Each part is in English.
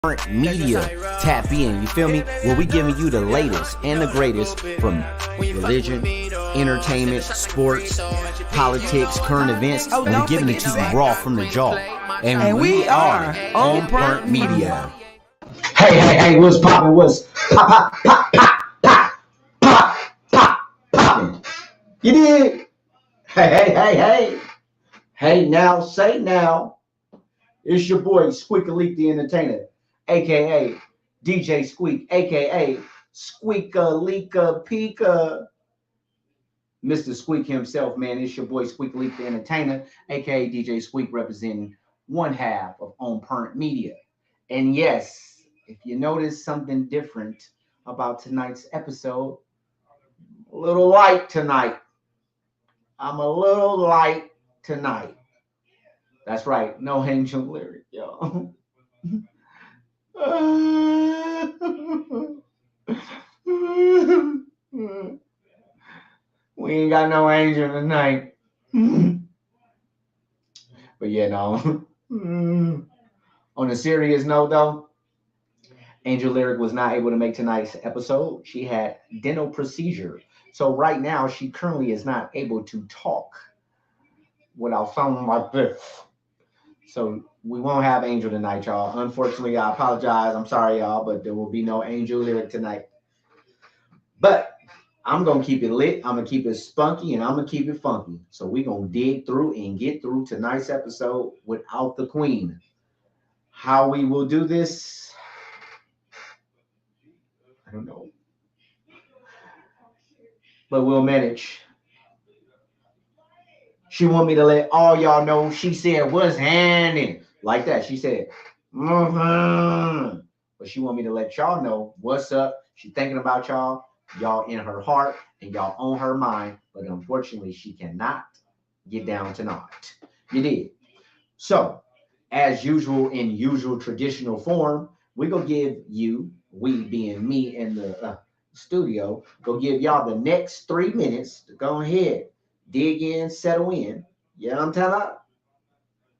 Current Media. Tap in, you feel me? Where we giving you the latest and the greatest from religion, entertainment, sports, politics, current events, and we're giving it to you raw from the jaw. And we are On Burnt Media. Hey, what's poppin'? What's poppin'? You did? Hey. Hey, now, say now. It's your boy, Squeakaleek the Entertainer, a.k.a. DJ Squeak, a.k.a. Squeakaleeka Pika. Mr. Squeak himself, man. It's your boy, Squeakaleek the Entertainer, a.k.a. DJ Squeak, representing one half of On Burnt Media. And yes, if you notice something different about tonight's episode, a little light tonight. I'm a little light tonight. That's right, no Angel Lyric, y'all. We ain't got no Angel tonight. But yeah, no. On a serious note, though, Angel Lyric was not able to make tonight's episode. She had dental procedure. So right now, she currently is not able to talk without sounding like this. So we won't have Angel tonight, y'all. Unfortunately, I apologize. I'm sorry, y'all, but there will be no Angel Lyric tonight. But I'm going to keep it lit. I'm going to keep it spunky, and I'm going to keep it funky. So we're going to dig through and get through tonight's episode without the queen. How we will do this, I don't know. But we'll manage. She want me to let all y'all know. She said, what's happening? Like that. She said, But she want me to let y'all know what's up. She thinking about y'all. Y'all in her heart and y'all on her mind. But unfortunately, she cannot get down tonight. You did. So, as usual, in usual traditional form, we gonna give you, we being me in the studio, go give y'all the next 3 minutes to go ahead, dig in, settle in. You know what I'm talking about?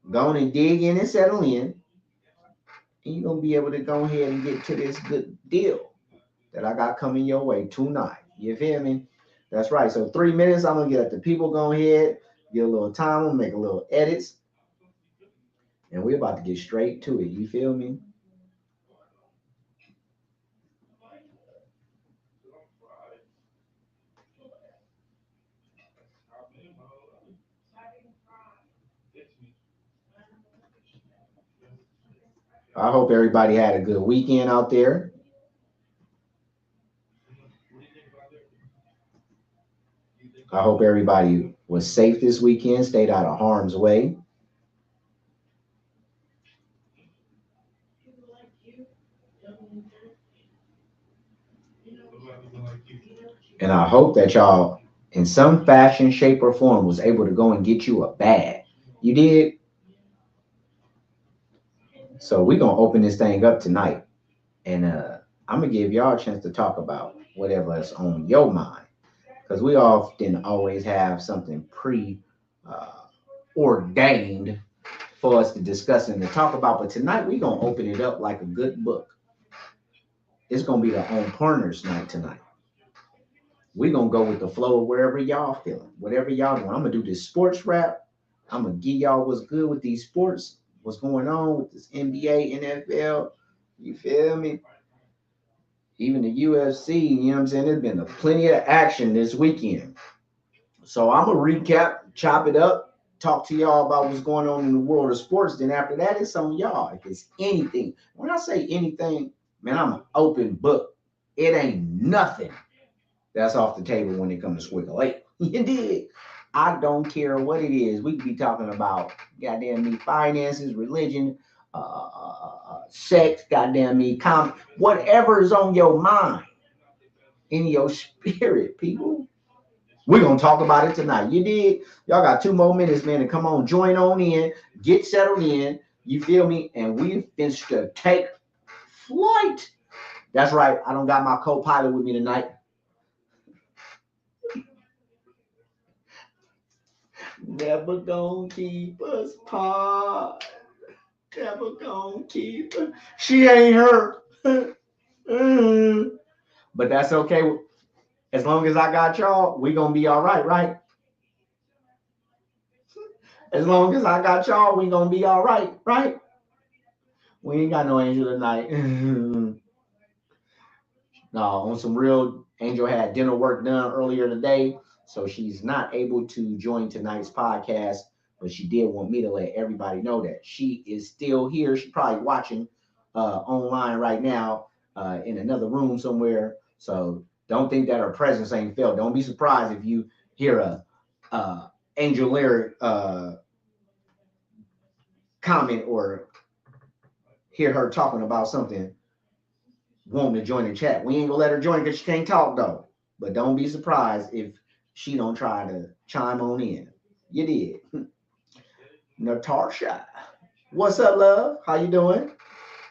Go on and dig in and settle in. And you're gonna be able to go ahead and get to this good deal that I got coming your way tonight. You feel me? That's right. So 3 minutes, I'm gonna get the people go ahead, get a little time, we'll make a little edits. And we're about to get straight to it. You feel me? I hope everybody had a good weekend out there. I hope everybody was safe this weekend, stayed out of harm's way. And I hope that y'all, in some fashion, shape, or form, was able to go and get you a bag. You did? So we're going to open this thing up tonight. And I'm going to give y'all a chance to talk about whatever's on your mind. Because we often always have something ordained for us to discuss and to talk about. But tonight, we're going to open it up like a good book. It's going to be the On Corners night tonight. We're going to go with the flow of wherever y'all feeling. Whatever y'all doing. I'm going to do this sports rap. I'm going to give y'all what's good with these sports. What's going on with this NBA, NFL. You feel me? Even the UFC, you know what I'm saying? There's been plenty of action this weekend. So I'm going to recap, chop it up, talk to y'all about what's going on in the world of sports. Then after that, it's on y'all. If it's anything. When I say anything, man, I'm an open book. It ain't nothing that's off the table when it comes to Squiggle Lake. You did. I don't care what it is. We could be talking about goddamn me finances, religion, sex, goddamn me, whatever is on your mind, in your spirit, people. We're gonna talk about it tonight. You did. Y'all got 2 more minutes, man, to come on, join on in, get settled in. You feel me? And we finished to take flight. That's right. I don't got my co-pilot with me tonight. Never gonna keep us apart. Never gonna keep her. She ain't her. But that's okay. As long as I got y'all, we gonna be all right, right? As long as I got y'all, we gonna be all right, right? We ain't got no angel tonight. No, on some real, Angel had dinner work done earlier today, so she's not able to join tonight's podcast. But she did want me to let everybody know that she is still here. She's probably watching online right now in another room somewhere. So don't think that her presence ain't felt. Don't be surprised if you hear a Angel Lyric comment or hear her talking about something, wanting to join the chat. We ain't gonna let her join because she can't talk though. But don't be surprised if she don't try to chime on in. You did. Natasha, what's up, love? How you doing?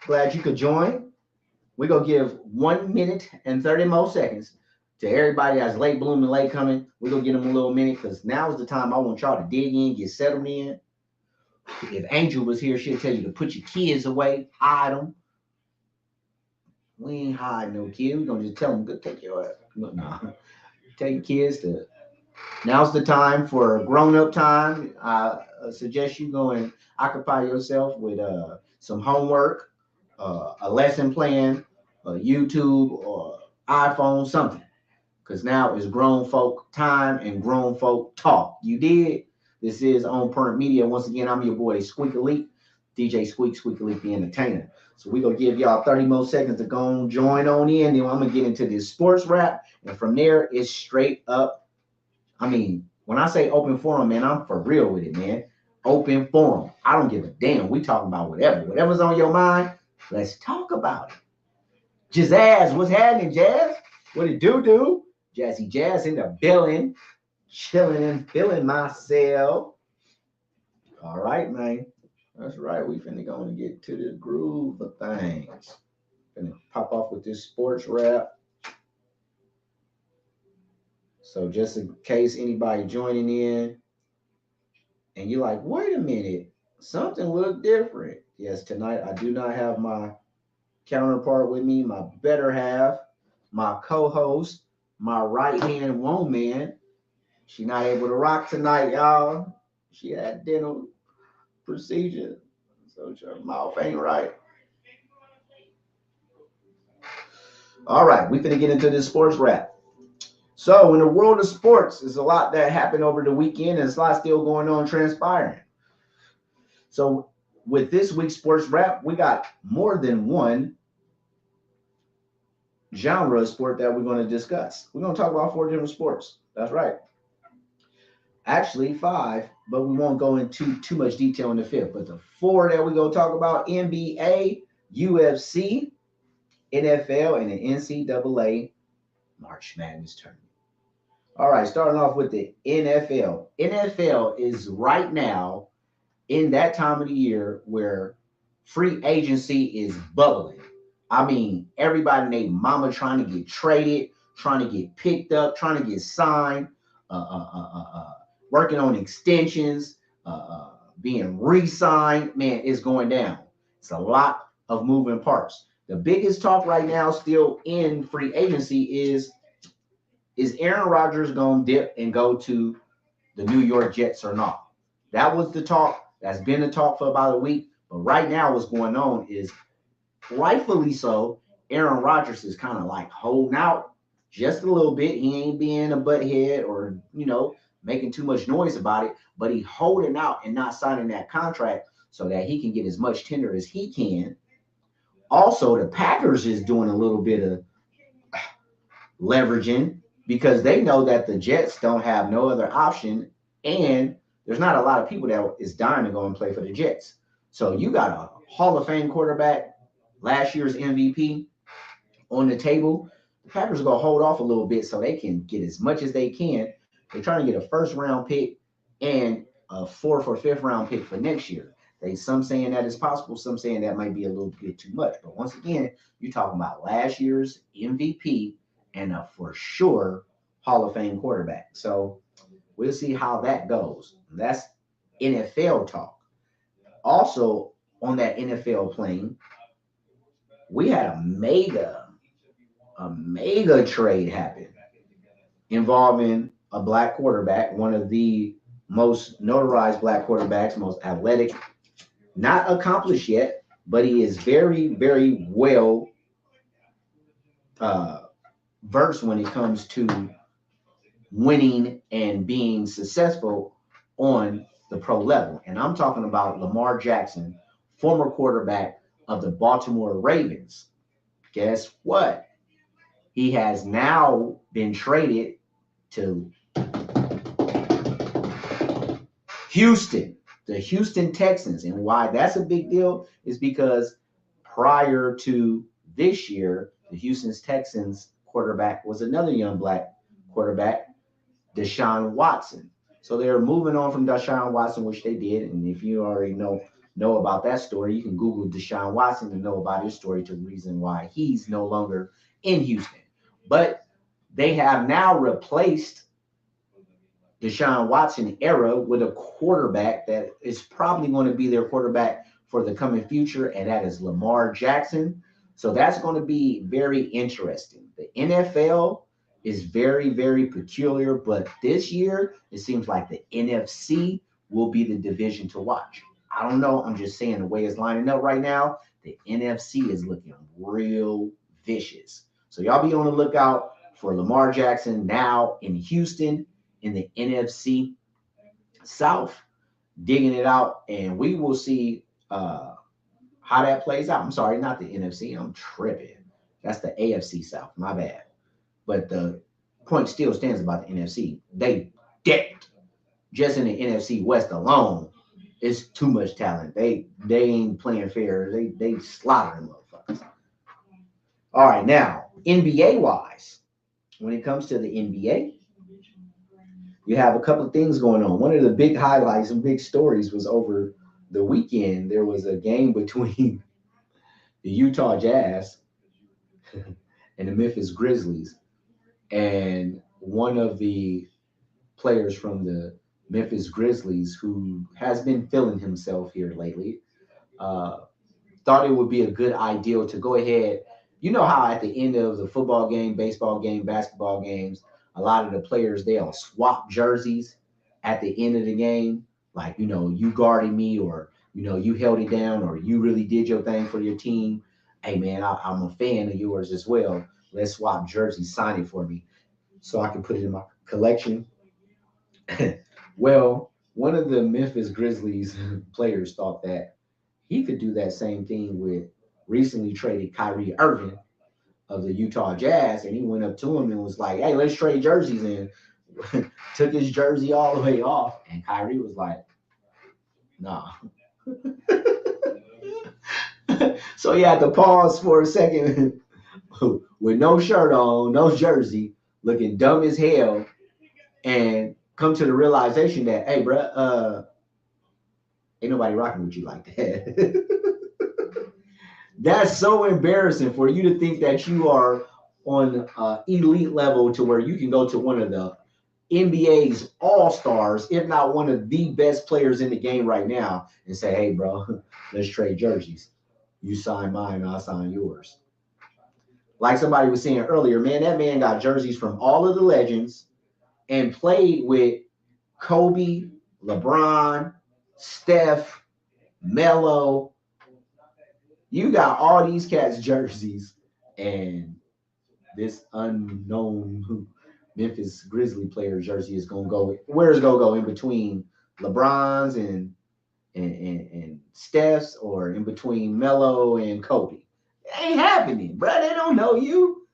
Glad you could join. We're gonna give 1 minute and 30 more seconds to everybody that's late blooming, late coming. We're gonna give them a little minute because now is the time I want y'all to dig in, get settled in. If Angel was here, she'll tell you to put your kids away, hide them. We ain't hiding no kids. We're gonna just tell them, go take your ass. Nah. Take your kids to. Now's the time for grown-up time. I suggest you go and occupy yourself with some homework, a lesson plan, YouTube or iPhone, something. Because now it's grown folk time and grown folk talk. You did. This is On Point Media. Once again, I'm your boy Squeak Elite, DJ Squeak Elite the Entertainer. So we're going to give y'all 30 more seconds to go and join on in. Then I'm going to get into this sports rap. And from there, it's straight up. I mean, when I say open forum, man, I'm for real with it, man. Open forum. I don't give a damn. We talking about whatever. Whatever's on your mind, let's talk about it. Jazz, what's happening, Jazz? What it do? Jazzy Jazz in the building. Chilling and feeling myself. All right, man. That's right. We finna go and get to the groove of things. Finna pop off with this sports rap. So just in case anybody joining in and you're like, wait a minute, something look different. Yes, tonight I do not have my counterpart with me, my better half, my co-host, my right-hand woman. She not able to rock tonight, y'all. She had dental procedure, so her mouth ain't right. All right, we finna get into this sports rap. So in the world of sports, there's a lot that happened over the weekend, and there's a lot still going on transpiring. So with this week's sports rap, we got more than one genre of sport that we're going to discuss. We're going to talk about 4 different sports. That's right. Actually 5, but we won't go into too much detail in the 5th. But the 4 that we're going to talk about: NBA, UFC, NFL, and the NCAA March Madness tournament. All right, starting off with the NFL. NFL is right now in that time of the year where free agency is bubbling. I mean, everybody and their mama trying to get traded, trying to get picked up, trying to get signed, working on extensions, being re-signed. Man, it's going down. It's a lot of moving parts. The biggest talk right now still in free agency is Aaron Rodgers going to dip and go to the New York Jets or not? That was the talk. That's been the talk for about a week. But right now what's going on is, rightfully so, Aaron Rodgers is kind of like holding out just a little bit. He ain't being a butthead or, making too much noise about it, but he holding out and not signing that contract so that he can get as much tender as he can. Also, the Packers is doing a little bit of leveraging because they know that the Jets don't have no other option, and there's not a lot of people that is dying to go and play for the Jets. So you got a Hall of Fame quarterback, last year's MVP, on the table. The Packers are going to hold off a little bit so they can get as much as they can. They're trying to get a first-round pick and a 4th or 5th round pick for next year. Some saying that is possible, some saying that might be a little bit too much. But once again, you're talking about last year's MVP and a for sure Hall of Fame quarterback. So we'll see how that goes. That's NFL talk. Also, on that NFL plane, we had a mega trade happen involving a black quarterback, one of the most notarized black quarterbacks, most athletic, not accomplished yet, but he is very, very well uh, versed when it comes to winning and being successful on the pro level. And I'm talking about Lamar Jackson, former quarterback of the Baltimore Ravens. Guess what? He has now been traded to Houston, the Houston Texans. And why that's a big deal is because prior to this year, the Houston Texans quarterback was another young black quarterback, Deshaun Watson. So they're moving on from Deshaun Watson, which they did. And if you already know about that story, you can Google Deshaun Watson to know about his story, to the reason why he's no longer in Houston. But they have now replaced Deshaun Watson era with a quarterback that is probably going to be their quarterback for the coming future, and that is Lamar Jackson. So that's going to be very interesting. The NFL is very, very peculiar, but this year it seems like the NFC will be the division to watch. I don't know. I'm just saying the way it's lining up right now, the NFC is looking real vicious. So y'all be on the lookout for Lamar Jackson now in Houston in the NFC South, digging it out, and we will see how that plays out. I'm sorry, not the NFC. I'm tripping. That's the AFC South. My bad. But the point still stands about the NFC. They decked just in the NFC West alone. It's too much talent. They ain't playing fair. They slaughtering motherfuckers. All right, now NBA wise, when it comes to the NBA, you have a couple of things going on. One of the big highlights and big stories was over the weekend. There was a game between the Utah Jazz and the Memphis Grizzlies. And one of the players from the Memphis Grizzlies, who has been feeling himself here lately, thought it would be a good idea to go ahead. You know how at the end of the football game, baseball game, basketball games, a lot of the players, they'll swap jerseys at the end of the game. Like, you guarded me, or, you held it down, or you really did your thing for your team. Hey, man, I'm a fan of yours as well. Let's swap jerseys, sign it for me so I can put it in my collection. Well, one of the Memphis Grizzlies players thought that he could do that same thing with recently traded Kyrie Irving of the Utah Jazz, and he went up to him and was like, "Hey, let's trade jerseys," and took his jersey all the way off, and Kyrie was like, "Nah." So he had to pause for a second with no shirt on, no jersey, looking dumb as hell, and come to the realization that, hey, bro, ain't nobody rocking with you like that. That's so embarrassing for you to think that you are on elite level to where you can go to one of the NBA's all-stars, if not one of the best players in the game right now, and say, hey, bro, let's trade jerseys. You sign mine, I'll sign yours. Like somebody was saying earlier, man, that man got jerseys from all of the legends and played with Kobe, LeBron, Steph, Melo. You got all these cats' jerseys, and this unknown Memphis Grizzly player jersey is gonna go. Where's it gonna go? In between LeBron's and Steph's, or in between Melo and Kobe? It ain't happening, bro. They don't know you.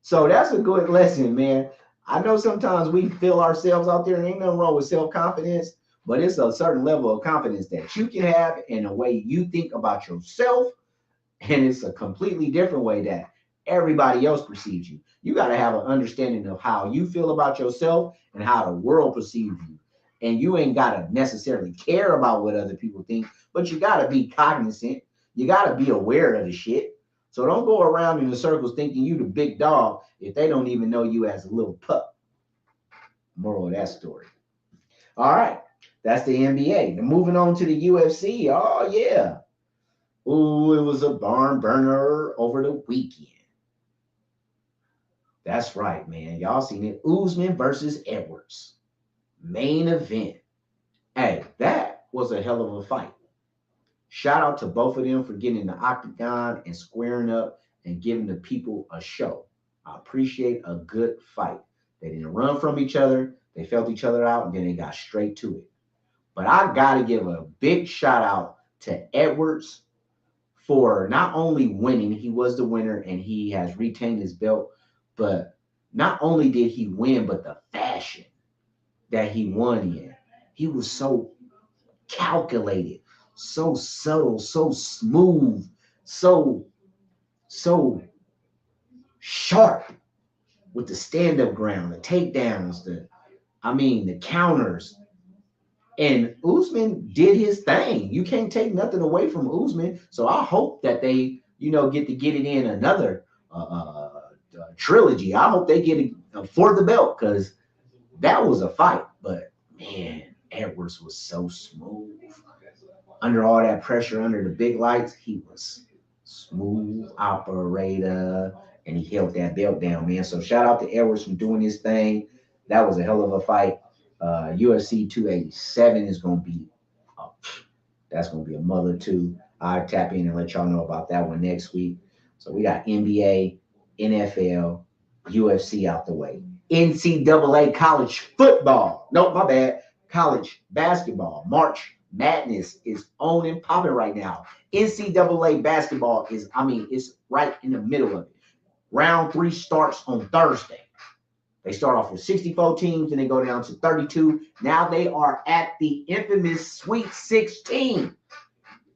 So that's a good lesson, man. I know sometimes we feel ourselves out there, and ain't nothing wrong with self-confidence, but it's a certain level of confidence that you can have in a way you think about yourself, and it's a completely different way that everybody else perceives you. You got to have an understanding of how you feel about yourself and how the world perceives you. And you ain't got to necessarily care about what other people think, but you got to be cognizant. You got to be aware of the shit. So don't go around in the circles thinking you the big dog if they don't even know you as a little pup. Moral of that story. All right. That's the NBA. And moving on to the UFC. Oh, yeah. Ooh, it was a barn burner over the weekend. That's right, man. Y'all seen it. Usman versus Edwards. Main event. Hey, that was a hell of a fight. Shout out to both of them for getting in the octagon and squaring up and giving the people a show. I appreciate a good fight. They didn't run from each other. They felt each other out and then they got straight to it. But I got to give a big shout out to Edwards for not only winning, he was the winner and he has retained his belt, but not only did he win, but the fashion that he won in. He was so calculated, so subtle, so smooth, so sharp with the stand-up ground, the takedowns, the counters. And Usman did his thing. You can't take nothing away from Usman. So I hope that they, get it in another trilogy. I hope they get it for the belt because that was a fight. But man, Edwards was so smooth. Under all that pressure, under the big lights, he was smooth operator, and he held that belt down, man. So shout out to Edwards for doing his thing. That was a hell of a fight. UFC 287 is gonna be, that's gonna be a mother too. I'll tap in and let y'all know about that one next week. So we got NBA, NFL, UFC out the way. NCAA college football. Nope, my bad. College basketball. March Madness is on and popping right now. NCAA basketball it's right in the middle of it. Round 3 starts on Thursday. They start off with 64 teams and they go down to 32. Now they are at the infamous Sweet 16.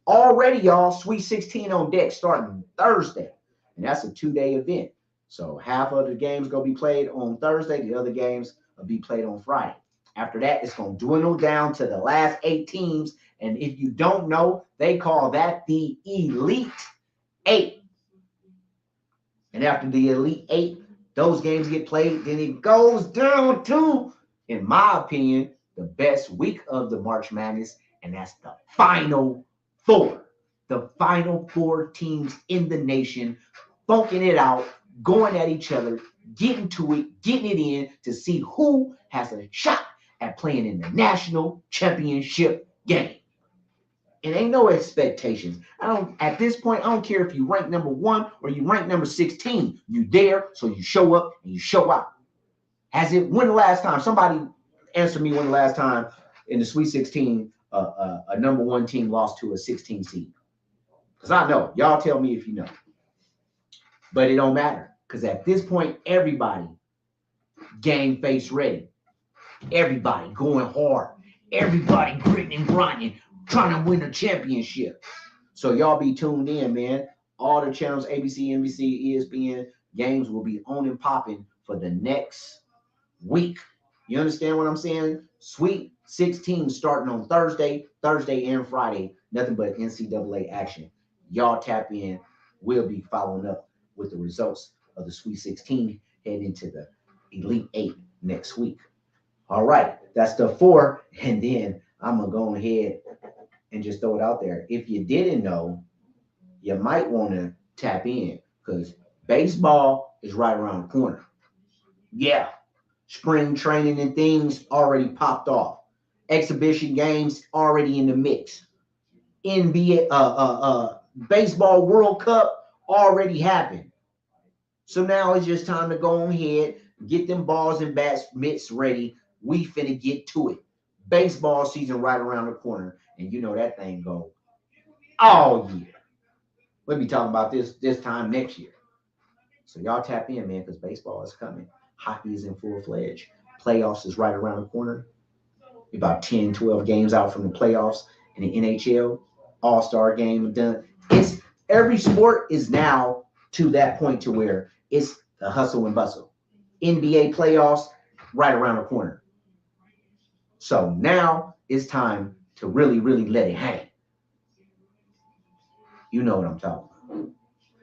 Already, y'all, Sweet 16 on deck starting Thursday. And that's a 2-day event. So half of the games going to be played on Thursday. The other games will be played on Friday. After that, it's going to dwindle down to the last 8 teams. And if you don't know, they call that the Elite 8. And after the Elite 8, those games get played. Then it goes down to, in my opinion, the best week of the March Madness. And that's the Final 4. The Final 4 teams in the nation, funking it out, going at each other, getting to it, getting it in to see who has a shot at playing in the national championship game. It ain't no expectations. At this point, I don't care if you rank number 1 or you rank number 16. You there, so you show up and you show out. When the last time? Somebody answer me when the last time in the Sweet 16 a number 1 team lost to a 16 seed. Because I know. Y'all tell me if you know. But it don't matter. Because at this point, everybody game face ready. Everybody going hard. Everybody gritting and grinding, trying to win a championship. So y'all be tuned in, man. All the channels, ABC, NBC, ESPN, games will be on and popping for the next week. You understand what I'm saying? Sweet 16 starting on Thursday and Friday. Nothing but NCAA action. Y'all tap in. We'll be following up with the results of the Sweet 16 heading into the Elite 8 next week. All right, that's the 4. And then I'm going to go ahead and just throw it out there. If you didn't know, you might want to tap in because baseball is right around the corner. Yeah, spring training and things already popped off. Exhibition games already in the mix. NBA, baseball World Cup already happened. So now it's just time to go ahead, get them balls and bats, mitts ready. We finna get to it. Baseball season right around the corner, and you know that thing go all year. We'll be talking about this time next year. So y'all tap in, man, because baseball is coming. Hockey is in full-fledged. Playoffs is right around the corner. About 10, 12 games out from the playoffs in the NHL. All-Star game done. It's every sport is now to that point to where it's the hustle and bustle. NBA playoffs right around the corner. So now it's time to really, really let it hang. You know what I'm talking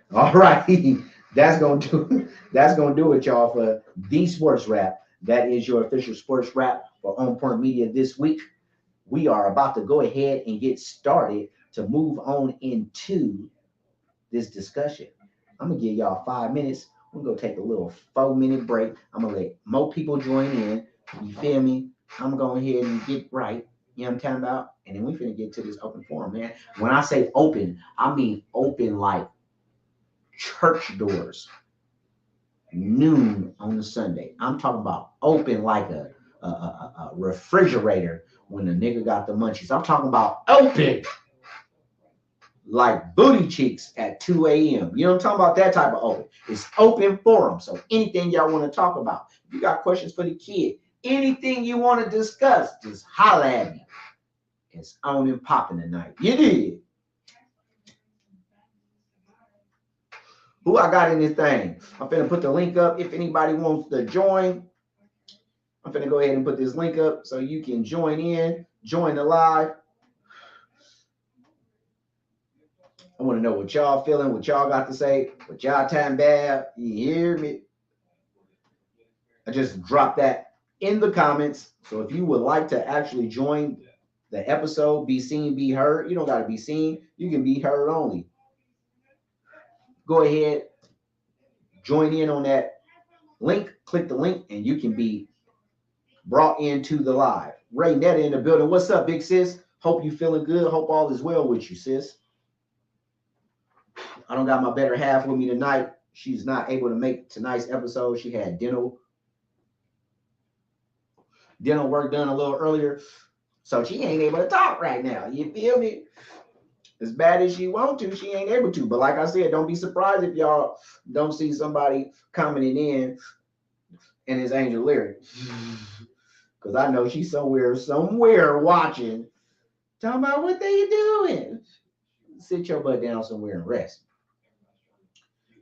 about. All right. That's gonna do it, y'all, for the Sports Wrap. That is your official sports wrap for On Point Media this week. We are about to go ahead and get started to move on into this discussion. I'm gonna give y'all 5 minutes. We're gonna take a little 4 minute break. I'm gonna let more people join in. You feel me? I'm going ahead and get right. You know what I'm talking about? And then we finna get to this open forum, man. When I say open, I mean open like church doors, noon on a Sunday. I'm talking about open like a refrigerator when the nigga got the munchies. I'm talking about open like booty cheeks at 2 a.m. You know what I'm talking about? That type of open. It's open forum. So anything y'all want to talk about, if you got questions for the kid, anything you want to discuss, just holler at me. It's on and popping tonight. You did. Who I got in this thing? I'm finna put the link up if anybody wants to join. I'm finna go ahead and put this link up so you can join in, join the live. I want to know what y'all feeling, what y'all got to say, what y'all time bad. You hear me? I just dropped that in the comments. So if you would like to actually join the episode, be seen, be heard, you don't got to be seen. You can be heard only. Go ahead, join in on that link, click the link, and you can be brought into the live. Ray Netta in the building. What's up, big sis? Hope you feeling good. Hope all is well with you, sis. I don't got my better half with me tonight. She's not able to make tonight's episode. She had dental work done a little earlier, so she ain't able to talk right now. You feel me? As bad as she want to, she ain't able to. But like I said, don't be surprised if y'all don't see somebody commenting in and it's Angel Lyric. Because I know she's somewhere watching, talking about what they doing. Sit your butt down somewhere and rest.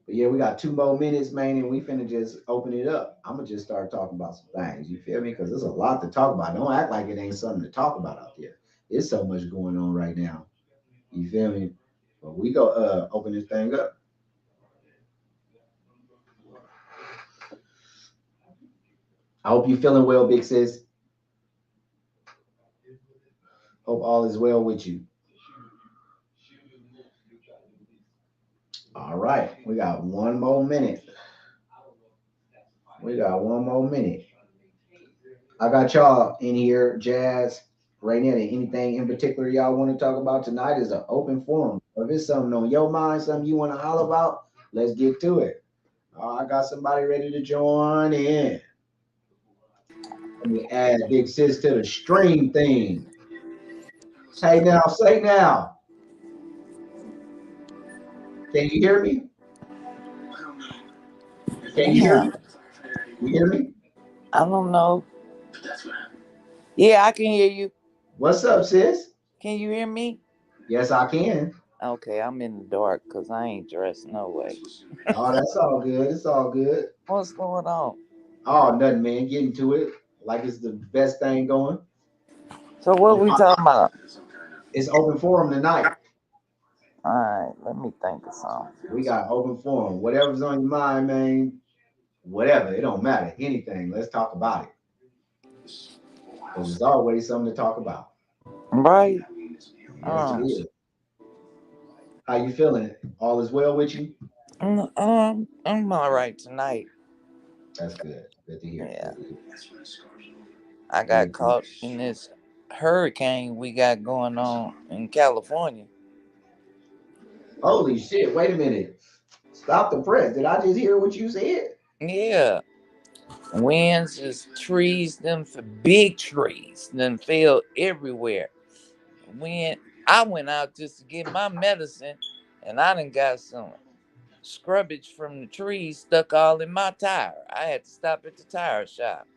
But yeah, we got 2 more minutes, man, and we finna just open it up. I'm gonna just start talking about some things. You feel me? Because there's a lot to talk about. Don't act like it ain't something to talk about out there. There's so much going on right now. You feel me? But we go open this thing up. I hope you feeling well, big sis. Hope all is well with you. All right, we got 1 more minute. I got y'all in here, Jazz, Raynette, anything in particular y'all want to talk about tonight is an open forum. If it's something on your mind, something you want to holler about, let's get to it. I got somebody ready to join in. Let me add big sis to the stream thing. Hey now, say now. Can you hear me? Can you hear me? You hear me? I don't know. Yeah, I can hear you. What's up, sis? Can you hear me? Yes, I can. Okay, I'm in the dark because I ain't dressed no way. Oh, that's all good. It's all good. What's going on? Oh, nothing, man. Getting to it like it's the best thing going. So what we talking about? It's open forum tonight. All right, let me think of something. We got open forum. Whatever's on your mind, man. Whatever. It don't matter. Anything. Let's talk about it. Because there's always something to talk about. Right. Yes, it is. How you feeling? All is well with you? I'm all right tonight. That's good. Good to hear. Yeah. I got caught in this hurricane we got going on in California. Holy shit. Wait a minute. Stop the press. Did I just hear what you said? Yeah. Winds is trees, them for big trees, them fell everywhere. When I went out just to get my medicine, and I done got some scrubbage from the trees stuck all in my tire. I had to stop at the tire shop.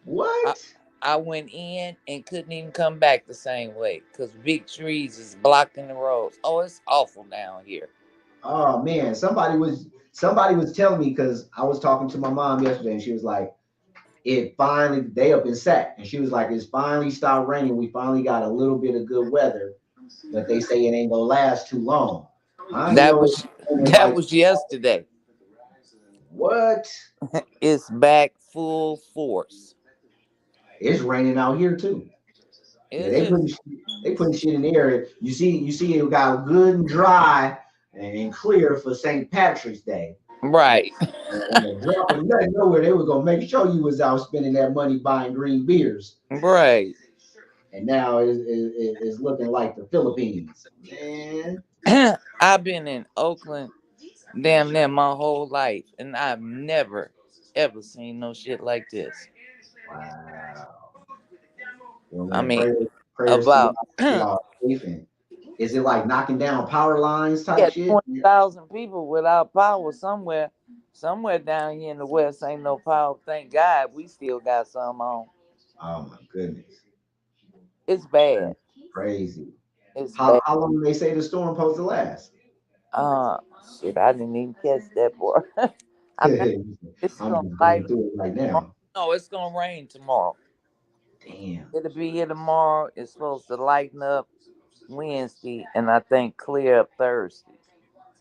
What? I went in and couldn't even come back the same way because big trees is blocking the roads. Oh, it's awful down here. Oh man, somebody was telling me because I was talking to my mom yesterday and she was like, it finally they up in Sac and she was like, it's finally stopped raining. We finally got a little bit of good weather, but they say it ain't gonna last too long. That was yesterday. What? It's back full force. It's raining out here too. Yeah, It's just they putting shit in the air. You see, it got good and dry and clear for St. Patrick's Day. right. And the drop of nothing nowhere, they were gonna make sure you was out spending that money buying green beers. Right. And now it's looking like the Philippines. Man. I've been in Oakland damn near my whole life, and I've never ever seen no shit like this. Wow. Well, I man, mean, prayers to about y'all safe. And is it like knocking down power lines type yeah, shit? 20,000 people without power somewhere. Somewhere down here in the West ain't no power. Thank God we still got some on. Oh my goodness. It's bad. That's crazy. It's bad. How long do they say the storm supposed to last? Uh, shit, I didn't even catch that part. I think it's I'm gonna just going lighten through it right tomorrow. now. No, it's gonna rain tomorrow. Damn. It'll be here tomorrow. It's supposed to lighten up Wednesday, and I think clear up Thursday.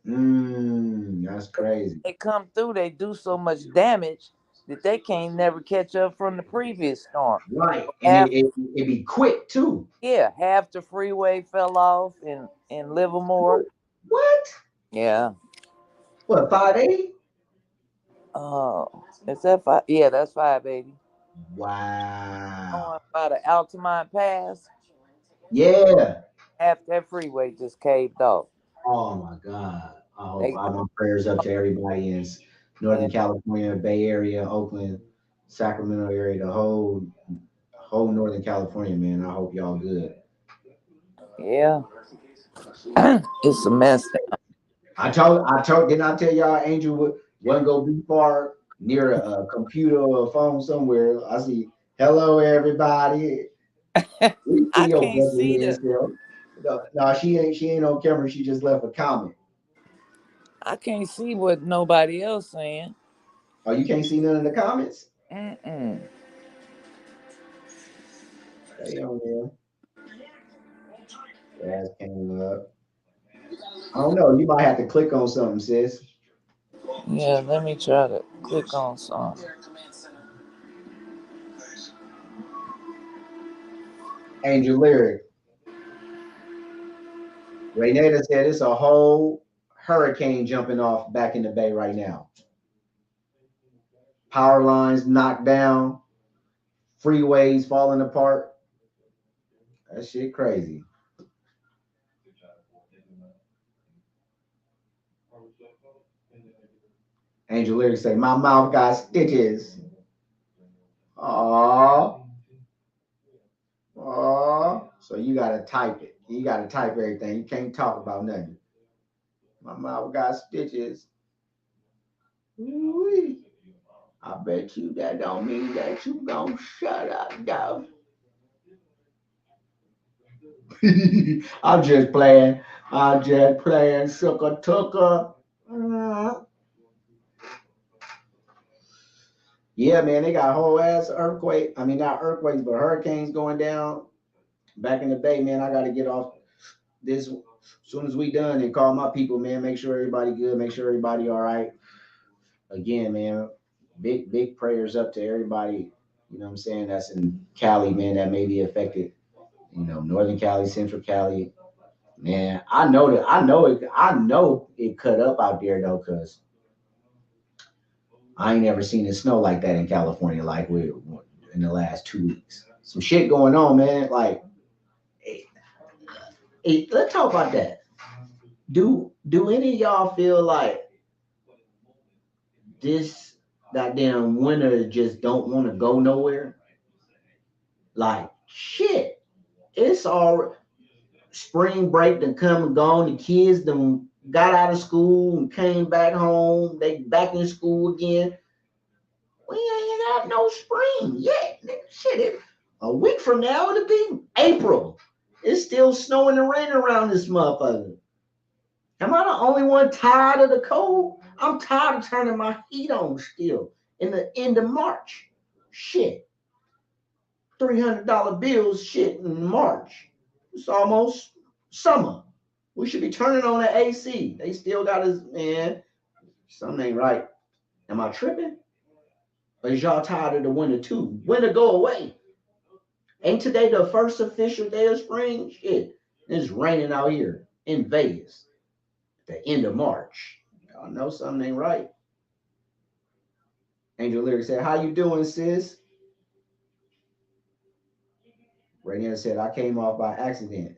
That's crazy. They come through, they do so much damage that they can't never catch up from the previous storm. Right. And Half, it be quick too. yeah, half the freeway fell off in Livermore. What? Yeah. What, 580? Oh, is that five? Yeah, that's 580. Wow. Going by the Altamont Pass, Yeah. half that freeway just caved off. Oh my God. I hope They, I want prayers up to everybody in yeah, Northern California, Bay Area, Oakland, Sacramento area, the whole Northern California, man. I hope y'all good. yeah. It's a mess. didn't I tell y'all Angel wasn't gonna be far near a computer or a phone somewhere. I see, hello everybody. We see I your can't bubbly see head the still. No, she ain't on camera. She just left a comment. I can't see what nobody else saying. Oh, you can't see none of the comments? Mm-mm. Stay on there. Jazz came up. I don't know. You might have to click on something, sis. Yeah, let me try to click on some. Angel Lyric. Raynetta said it's a whole hurricane jumping off back in the bay right now. Power lines knocked down, freeways falling apart. That shit crazy. Angel Lyric say, my mouth got stitches. Aww. Aww. So you gotta type it. You gotta type everything. You can't talk about nothing. My mouth got stitches. Ooh-wee. I bet you that don't mean that you gonna shut up, though. I'm just playing. I'm just playing sucker tucker. Yeah, man, they got whole ass earthquake. I mean, not earthquakes, but hurricanes going down. Back in the day, man, I got to get off this as soon as we done and call my people, man. Make sure everybody good. Make sure everybody all right. Again, man, big prayers up to everybody. You know what I'm saying? That's in Cali, man. That may be affected. You know, Northern Cali, Central Cali. Man, I know that. I know it cut up out there though, cause I ain't never seen it snow like that in California, like we in the last 2 weeks. Some shit going on, man. Like, hey, let's talk about that. Do any of y'all feel like this goddamn winter just don't want to go nowhere? Like, shit, it's all spring break done come and gone. The kids done got out of school and came back home. They back in school again. We ain't got no spring yet. Shit, a week from now it'll be April. It's still snowing and raining around this motherfucker. Am I the only one tired of the cold? I'm tired of turning my heat on still in the end of March. Shit. $300 bills shit in March. It's almost summer. We should be turning on the AC. They still got us, man. Something ain't right. Am I tripping? Or is y'all tired of the winter too? Winter go away. Ain't today the first official day of spring? Shit, it's raining out here in Vegas. The end of March. Y'all know something ain't right. Angel Lyric said, "How you doing, sis?" Rainier said, "I came off by accident."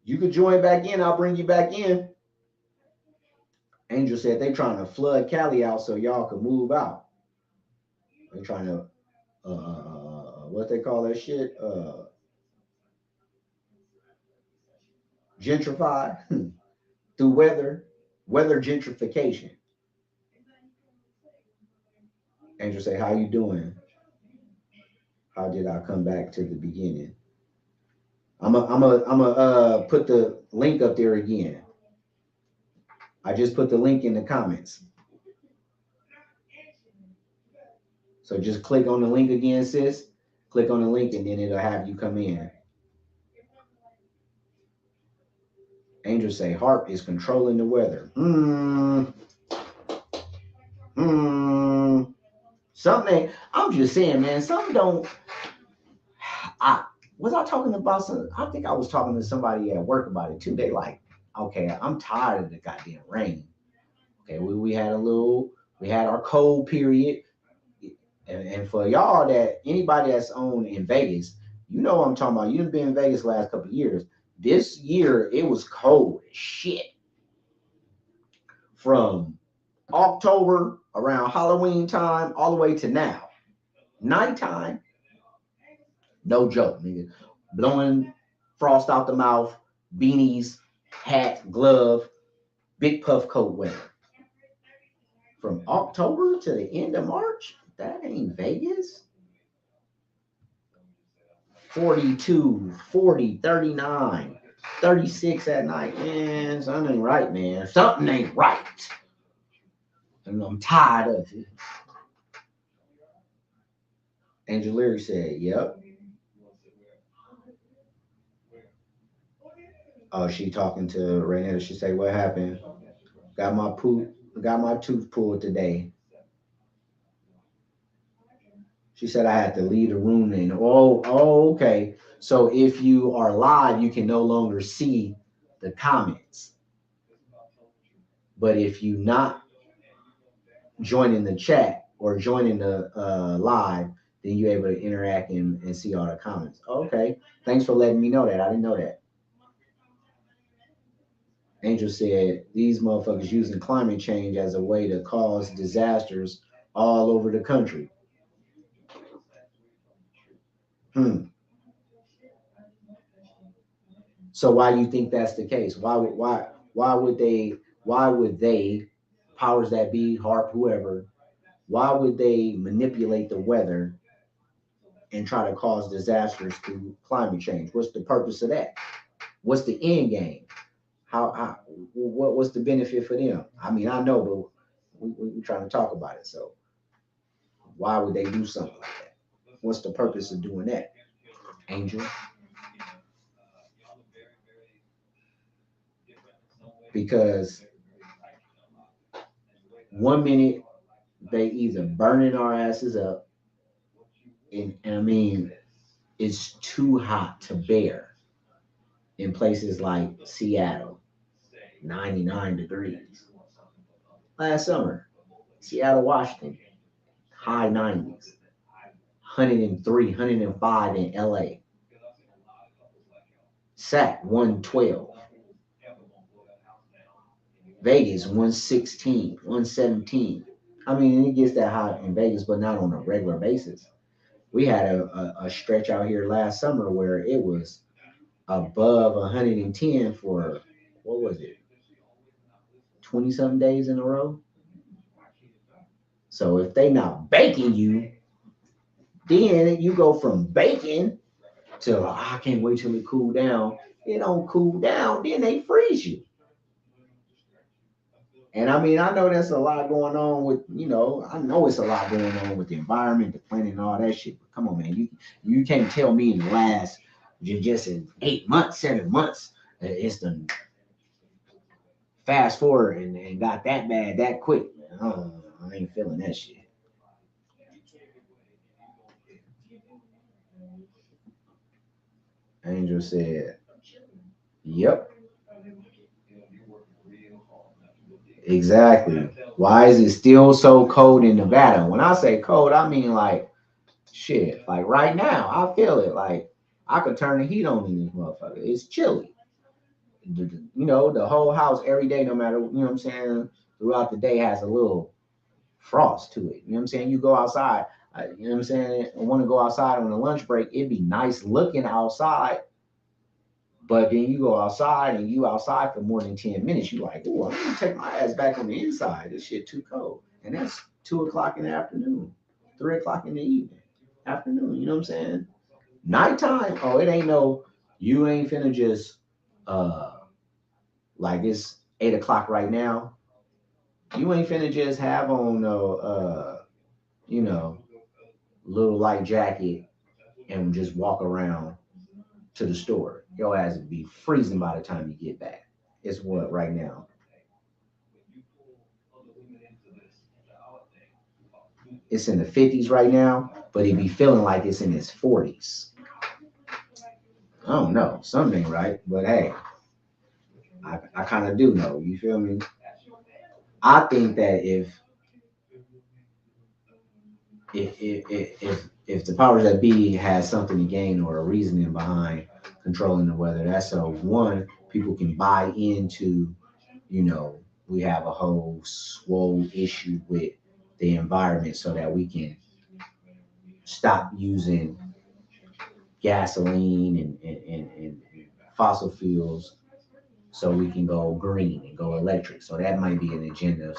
You could join back in. I'll bring you back in. Angel said they trying to flood Cali out so y'all can move out. They trying to what they call that shit? Gentrify through weather gentrification. Angel say, "How you doing? How did I come back to the beginning?" I'm a put the link up there again. I just put the link in the comments. So just click on the link again, sis. Click on the link and then it'll have you come in. Angel say Harp is controlling the weather. Something. I'm just saying, man. Something don't. Was I talking about some? I think I was talking to somebody at work about it too. They like, okay, I'm tired of the goddamn rain. Okay, we had our cold period, and for y'all that anybody that's owned in Vegas, you know what I'm talking about. You've been in Vegas the last couple of years. This year it was cold as shit. From October around Halloween time all the way to now, nighttime. No joke, nigga. Blowing frost out the mouth, beanies, hat, glove, big puff coat weather. From October to the end of March, that ain't Vegas. 42, 40, 39, 36 at night. Man, something ain't right, man. Something ain't right. And I'm tired of it. Angel Lyric said, "Yep." Oh, she talking to Raynetta. She say, "What happened? Got my tooth pulled today." She said I had to leave the room and okay. So if you are live, you can no longer see the comments. But if you not joining the chat or joining the live, then you're able to interact and see all the comments. Okay. Thanks for letting me know that. I didn't know that. Angel said these motherfuckers using climate change as a way to cause disasters all over the country. So why do you think that's the case? Why would they, powers that be, Harp, whoever, why would they manipulate the weather and try to cause disasters through climate change? What's the purpose of that? What's the end game? What's the benefit for them? I mean, I know, but we're trying to talk about it. So why would they do something like that? What's the purpose of doing that, Angel? Because 1 minute they either burning our asses up, and I mean, it's too hot to bear in places like Seattle, 99 degrees. Last summer, Seattle, Washington, high 90s, 103, 105 in LA. SAC 112. Vegas 116, 117. I mean, it gets that hot in Vegas, but not on a regular basis. We had a stretch out here last summer where it was above 110 for, what was it, 20 something days in a row. So if they not baking you, then you go from baking to I can't wait till it cool down. It don't cool down, then they freeze you. And I mean, I know there's a lot going on with, I know it's a lot going on with the environment, the planet, and all that shit. But come on, man, you can't tell me in the last just in 8 months, 7 months, it's the fast forward and got that bad that quick. Man, I ain't feeling that shit. Angel said, yep, exactly. Why is it still so cold in Nevada? When I say cold, I mean like shit. Like right now, I feel it. Like I could turn the heat on in this motherfucker. It's chilly. You know, the whole house every day, no matter, you know what I'm saying, throughout the day has a little frost to it. You know what I'm saying? You go outside, you know what I'm saying? I want to go outside on a lunch break. It'd be nice looking outside, but then you go outside and you outside for more than 10 minutes. You like, oh, I'm gonna take my ass back on the inside. This shit too cold. And that's 2 o'clock in the afternoon, 3 o'clock in the evening, afternoon. You know what I'm saying? Nighttime. Oh, it ain't no. You ain't finna just uh like it's 8 o'clock right now. You ain't finna just have on no you know, little light jacket and just walk around to the store. Your ass would be freezing by the time you get back. It's what right now? It's in the 50s right now, but it be feeling like it's in its 40s. I don't know. Something ain't right, but hey, I kind of do know. You feel me? I think that if the powers that be has something to gain or a reasoning behind controlling the weather, that's so one, people can buy into, you know, we have a whole swole issue with the environment so that we can stop using gasoline and fossil fuels so we can go green and go electric. So that might be an agenda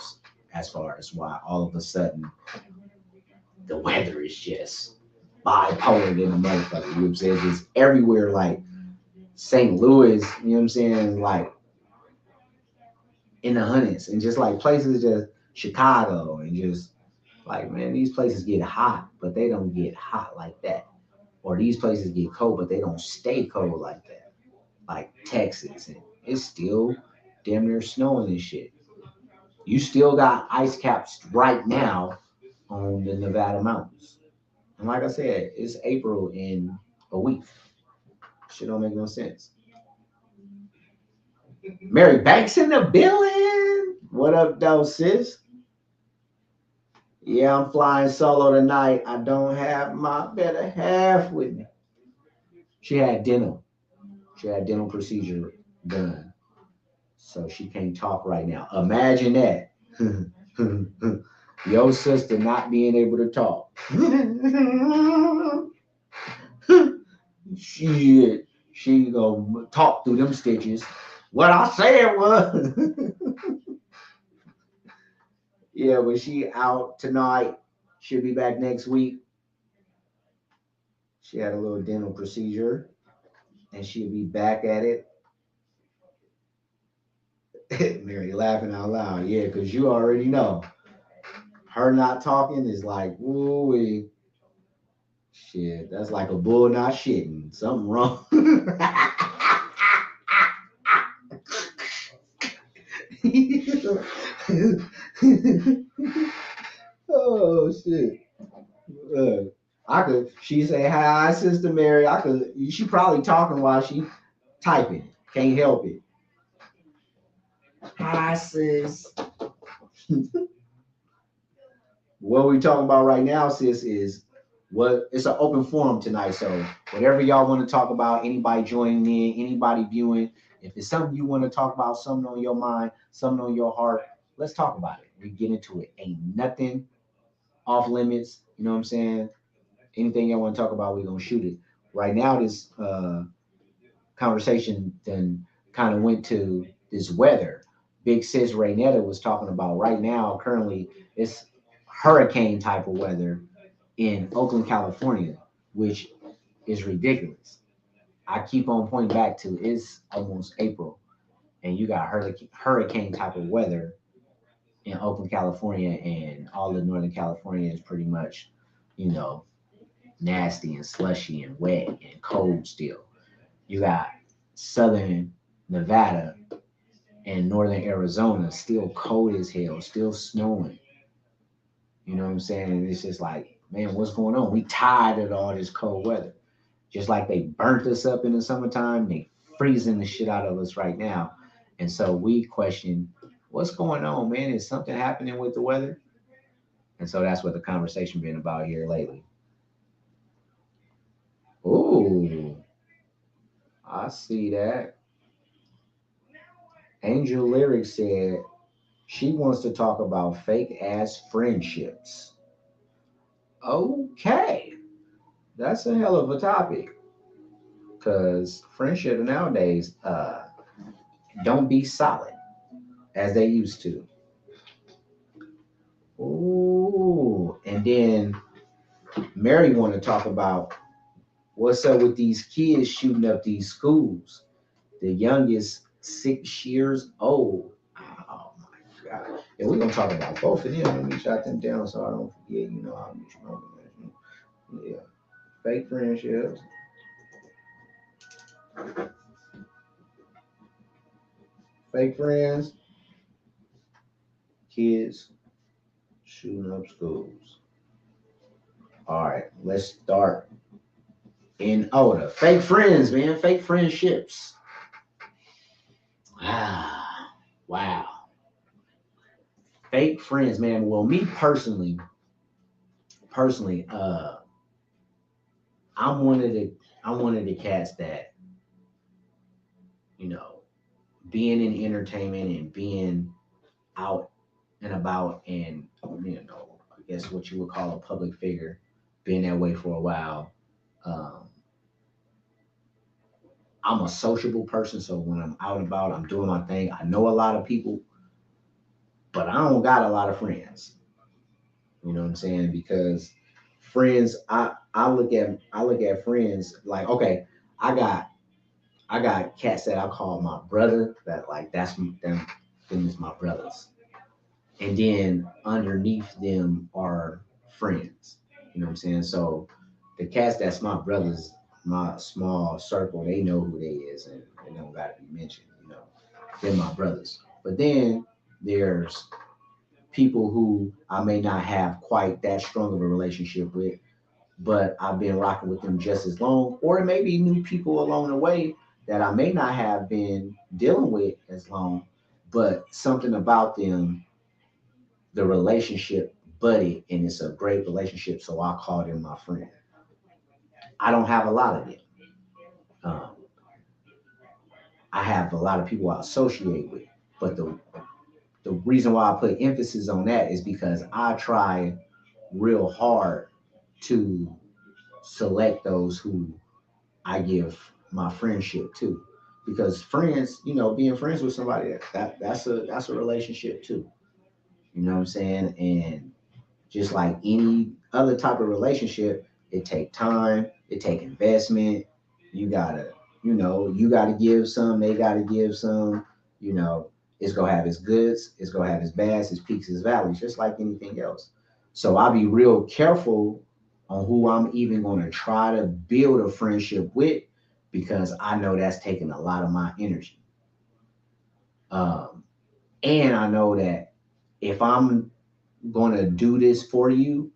as far as why all of a sudden the weather is just bipolar than a motherfucker. You know what I'm saying? Just everywhere, like St. Louis, you know what I'm saying? Like in the hundreds, and just like places just Chicago, and just like, man, these places get hot, but they don't get hot like that. Or these places get cold, but they don't stay cold like that. Like Texas, and it's still damn near snowing and shit. You still got ice caps right now on the Nevada mountains. And like I said, it's April in a week. Shit don't make no sense. Mary Banks in the building. What up, though, sis? Yeah, I'm flying solo tonight. I don't have my better half with me. She had dental. She had dental procedure done. So she can't talk right now. Imagine that. Your sister not being able to talk. She gonna talk through them stitches. What I said was, yeah, but she out tonight. She'll be back next week. She had a little dental procedure, and she'll be back at it. Mary laughing out loud. Yeah, because you already know her not talking is like, ooh, shit. That's like a bull not shitting. Something wrong. Oh shit. I could. She say hi, Sister Mary. I could. She probably talking while she typing. Can't help it. Hi, sis. What we talking about right now, sis, is what it's an open forum tonight. So whatever y'all want to talk about, anybody joining in, anybody viewing, if it's something you want to talk about, something on your mind, something on your heart, let's talk about it. We get into it. Ain't nothing off limits. You know what I'm saying? Anything y'all want to talk about, we're gonna shoot it. Right now, this conversation then kind of went to this weather. Big sis Raynetta was talking about right now, currently, it's hurricane type of weather in Oakland, California, which is ridiculous. I keep on pointing back to it's almost April, and you got hurricane type of weather in Oakland, California, and all of Northern California is pretty much, you know, nasty and slushy and wet and cold still. You got southern Nevada and northern Arizona still cold as hell, still snowing. You know what I'm saying? And it's just like, man, what's going on? We tired of all this cold weather. Just like they burnt us up in the summertime, they freezing the shit out of us right now. And so we question, what's going on, man? Is something happening with the weather? And so that's what the conversation been about here lately. Ooh, I see that. Angel Lyric said she wants to talk about fake ass friendships. Okay, that's a hell of a topic because friendship nowadays don't be solid as they used to. Ooh, and then Mary want to talk about what's up with these kids shooting up these schools. The youngest 6 years old. Oh my God. And we're gonna talk about both of them. Let me jot them down so I don't forget, you know, how much you know. Yeah. Fake friendships. Fake friends, kids shooting up schools. All right, let's start in order. Fake friends, man. Fake friendships. Ah, wow. Fake friends, man. Well, me personally, I'm one of the cats that, you know, being in entertainment and being out and about and, you know, I guess what you would call a public figure, being that way for a while. Um, I'm a sociable person, so when I'm out and about, I'm doing my thing. I know a lot of people, but I don't got a lot of friends. You know what I'm saying? Because friends, I look at friends like, okay, I got I got cats that I call my brother. That like that's them is my brothers. And then underneath them are friends. You know what I'm saying? So the cats that's my brothers, my small circle, they know who they is, and they don't got to be mentioned. You know, they're my brothers. But then there's people who I may not have quite that strong of a relationship with, but I've been rocking with them just as long, or it may be new people along the way that I may not have been dealing with as long, but something about them, the relationship buddy, and it's a great relationship, so I call them my friend. I don't have a lot of them. Um, I have a lot of people I associate with, but the reason why I put emphasis on that is because I try real hard to select those who I give my friendship to, because friends, you know, being friends with somebody that's a relationship too. You know what I'm saying? And just like any other type of relationship, it take time, it take investment. You gotta, you gotta give some, they gotta give some. You know, it's gonna have its goods, it's gonna have its bads, its peaks, its valleys, just like anything else. So I'll be real careful on who I'm even gonna try to build a friendship with, because I know that's taking a lot of my energy. Um, and I know that if I'm gonna do this for you,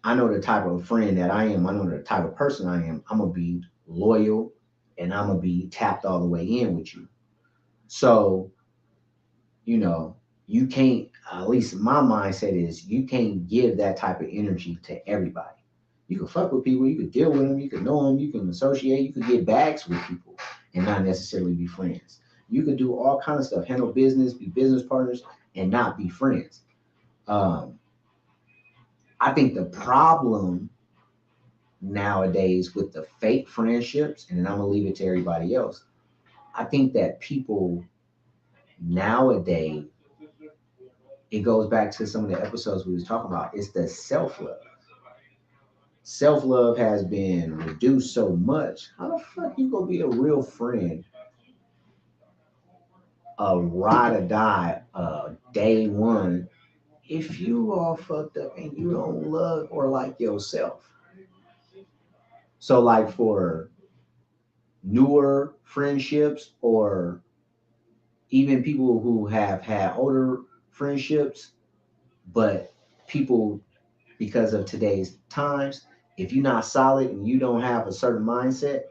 I know the type of friend that I am. I know the type of person I am. I'm gonna be loyal, and I'm gonna be tapped all the way in with you. So, you know, you can't. At least my mindset is you can't give that type of energy to everybody. You can fuck with people. You can deal with them. You can know them. You can associate. You can get bags with people, and not necessarily be friends. You can do all kind of stuff. Handle business. Be business partners, and not be friends. Um, I think the problem nowadays with the fake friendships, and then I'm gonna leave it to everybody else. I think that people nowadays, it goes back to some of the episodes we was talking about. It's the self love. Self love has been reduced so much. How the fuck you gonna be a real friend, a ride or die, day one, if you all fucked up and you don't love or like yourself? So like for newer friendships, or even people who have had older friendships, but people, because of today's times, If you're not solid and you don't have a certain mindset,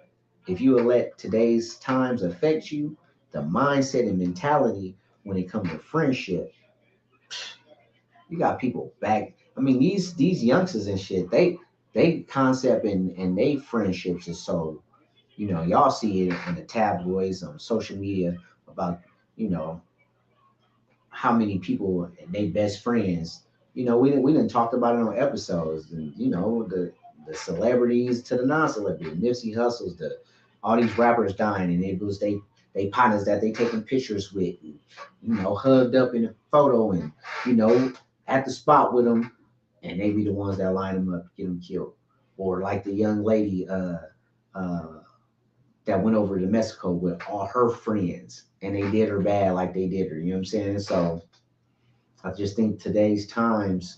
if you will let today's times affect you, the mindset and mentality when it comes to friendship, you got people back. I mean, these youngsters and shit, they concept and they friendships is so, y'all see it in the tabloids on social media about, you know, how many people and they best friends. We didn't talk about it on episodes, and the celebrities to the non-celebrities, Nipsey Hussle's, all these rappers dying, and it was they partners that they taking pictures with, and, hugged up in a photo, and at the spot with them, and they be the ones that line them up, get them killed, or like the young lady uh, that went over to Mexico with all her friends, and they did her bad like they did her. You know what I'm saying? So I just think today's times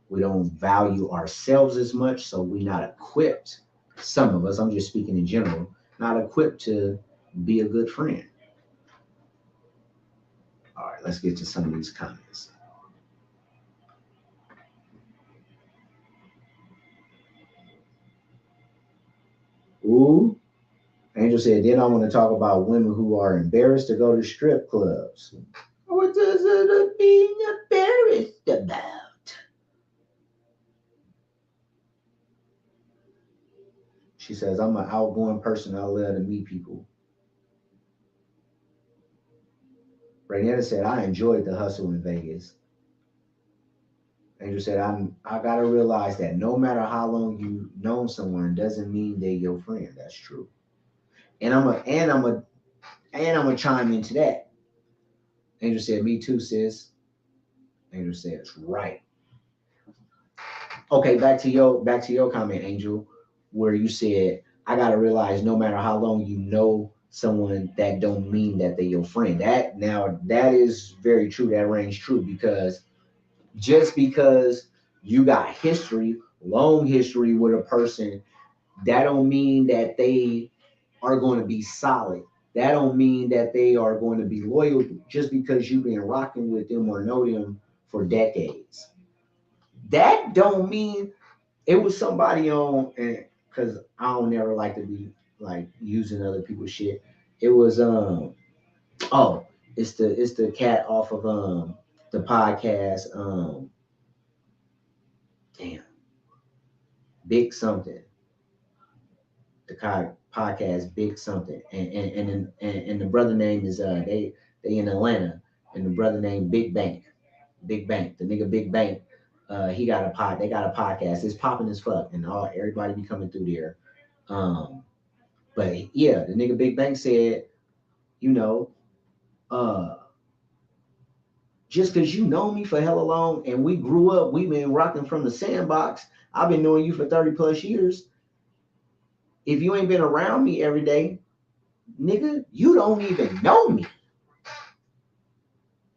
we don't value ourselves as much, so we're not equipped. Some of us, I'm just speaking in general, not equipped to be a good friend. All right, let's get to some of these comments. Ooh, Angel said, then I want to talk about women who are embarrassed to go to strip clubs. What is it being embarrassed about? She says, I'm an outgoing person. I love to meet people. Raynetta said, I enjoyed the hustle in Vegas. Angel said, I gotta realize that no matter how long you known someone doesn't mean they're your friend. That's true. And I'm a chime into that. Angel said, me too, sis. Angel says, right. Okay, back to your comment, Angel, where you said, I gotta realize no matter how long you know someone, that don't mean that they're your friend. That is very true. That rings true, because just because you got history, long history with a person, that don't mean that they are going to be solid. That don't mean that they are going to be loyal just because you've been rocking with them or know them for decades. That don't mean it was somebody on, and because I don't never like to be like using other people's shit. It was oh, it's the cat off of the podcast, damn, Big something. The podcast Big something, and the brother name is they in Atlanta, and the brother named Big Bank, the nigga Big Bank. He got a they got a podcast. It's popping as fuck, and everybody be coming through there. Um, but yeah, the nigga Big Bank said, you know, uh, just because you know me for hella long and we grew up, we been rocking from the sandbox. I've been knowing you for 30 plus years. If you ain't been around me every day, nigga, you don't even know me.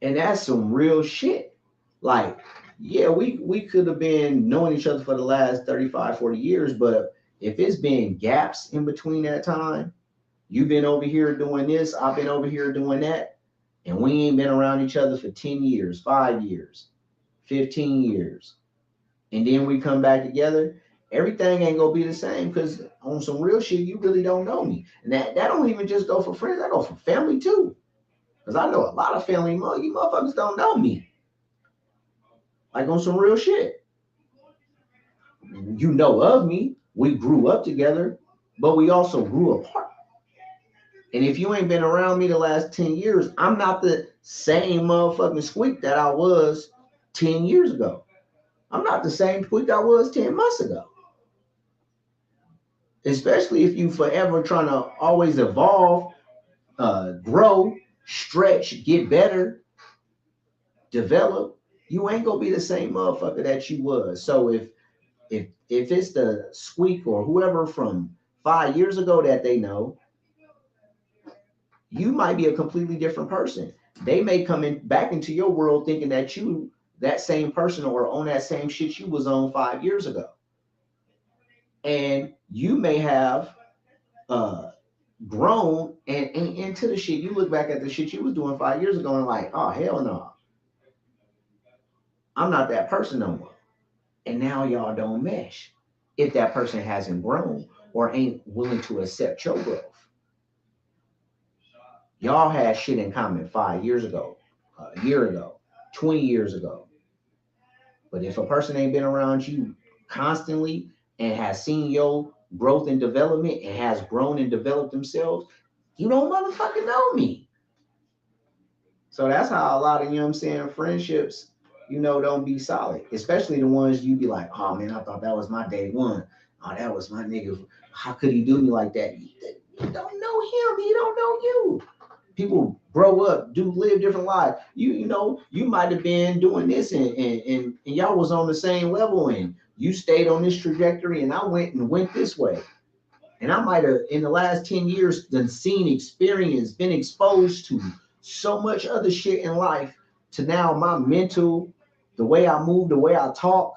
And that's some real shit. Like, yeah, we could have been knowing each other for the last 35, 40 years, but if it's been gaps in between that time, you've been over here doing this, I've been over here doing that, and we ain't been around each other for 10 years, 5 years, 15 years, and then we come back together, everything ain't gonna be the same, because on some real shit, you really don't know me. And that don't even just go for friends, that go for family too. Because I know a lot of family, you motherfuckers don't know me. Like on some real shit. You know of me. We grew up together, but we also grew apart. And if you ain't been around me the last 10 years, I'm not the same motherfucking squeak that I was 10 years ago. I'm not the same squeak I was 10 months ago. Especially if you forever trying to always evolve, grow, stretch, get better, develop, you ain't gonna be the same motherfucker that you was. So if it's the squeak or whoever from 5 years ago that they know, you might be a completely different person. They may come in back into your world thinking that you that same person or on that same shit you was on 5 years ago. And you may have grown and into the shit. You look back at the shit you was doing 5 years ago and like, oh hell no. I'm not that person no more. And now y'all don't mesh. if that person hasn't grown or ain't willing to accept your growth. Y'all had shit in common 5 years ago, a year ago, 20 years ago. But if a person ain't been around you constantly and has seen your growth and development and has grown and developed themselves, you don't motherfucking know me. So that's how a lot of, you know what I'm saying, friendships, you know, don't be solid. Especially the ones you be like, oh man, I thought that was my day one. Oh, that was my nigga. How could he do me like that? You don't know him. He don't know you. People grow up, live different lives. You know, you might have been doing this and y'all was on the same level and you stayed on this trajectory and I went this way. And I might have in the last 10 years done seen, experienced, been exposed to so much other shit in life to now my mental, the way I move, the way I talk,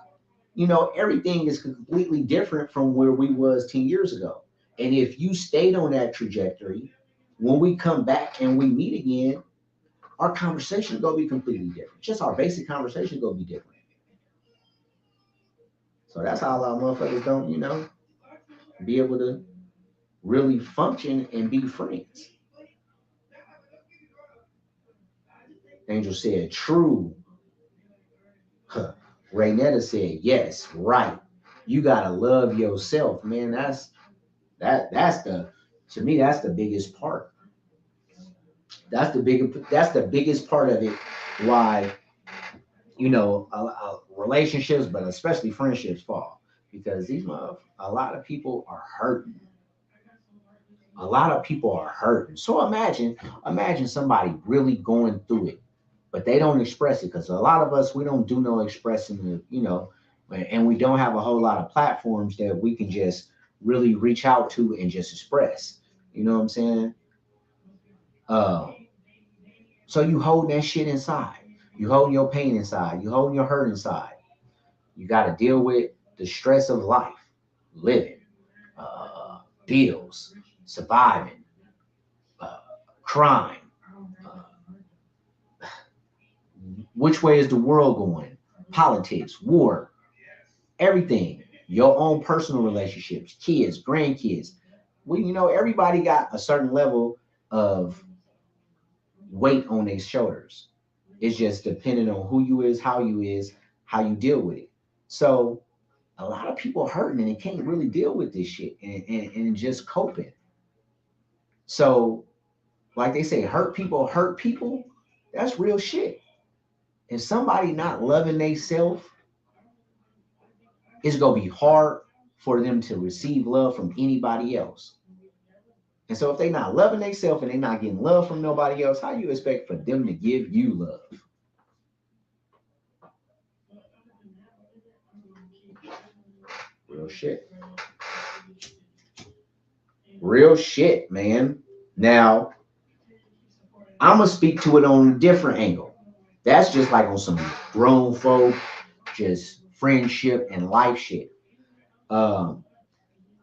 you know, everything is completely different from where we was 10 years ago. And if you stayed on that trajectory, when we come back and we meet again, our conversation is going to be completely different. Just our basic conversation is going to be different. So that's how a lot of motherfuckers don't, you know, be able to really function and be friends. Angel said, true. Huh. Raynetta said, yes, right. You got to love yourself, man. That's to me, that's the biggest part. That's the biggest part of it. Why, you know, relationships, but especially friendships fall because a lot of people are hurting. A lot of people are hurting. So imagine somebody really going through it, but they don't express it because a lot of us we don't do no expressing, you know, and we don't have a whole lot of platforms that we can just really reach out to and just express. You know what I'm saying? So you hold that shit inside. You hold your pain inside. You hold your hurt inside. You got to deal with the stress of life, living, bills, surviving, crime. Which way is the world going? Politics, war, everything. Your own personal relationships, kids, grandkids. You know, everybody got a certain level of weight on their shoulders. It's just depending on who you is, how you deal with it. So a lot of people hurting and they can't really deal with this shit and just coping. So like they say, hurt people, that's real shit. If somebody not loving themselves, it's gonna be hard for them to receive love from anybody else. And so if they not loving themselves and they not getting love from nobody else, how you expect for them to give you love? Real shit. Real shit, man. Now, I'm going to speak to it on a different angle. That's just like on some grown folk, just friendship and life shit.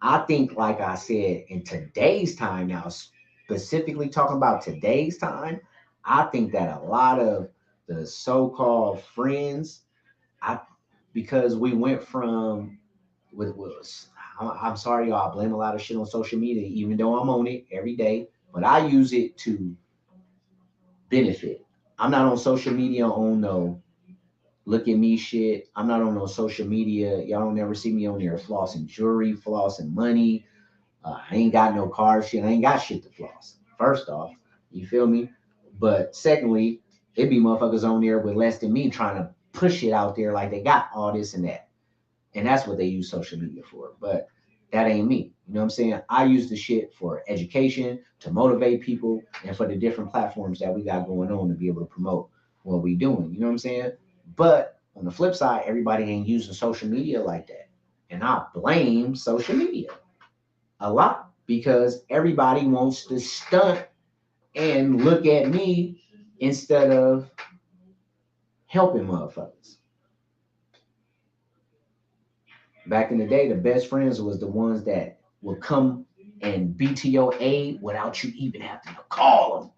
I think, like I said, in today's time now, specifically talking about today's time, I think that a lot of the so-called friends, because we went from I'm sorry, y'all, I blame a lot of shit on social media, even though I'm on it every day, but I use it to benefit. I'm not on social media on no look at me shit. I'm not on no social media. Y'all don't never see me on there flossing jewelry, flossing money. I ain't got no car shit. I ain't got shit to floss. First off, you feel me? But secondly, it be motherfuckers on there with less than me trying to push it out there like they got all this and that. And that's what they use social media for. But that ain't me. You know what I'm saying? I use the shit for education, to motivate people, and for the different platforms that we got going on to be able to promote what we doing. You know what I'm saying? But on the flip side, everybody ain't using social media like that. And I blame social media a lot because everybody wants to stunt and look at me instead of helping motherfuckers. Back in the day, the best friends was the ones that would come and be to your aid without you even having to call them.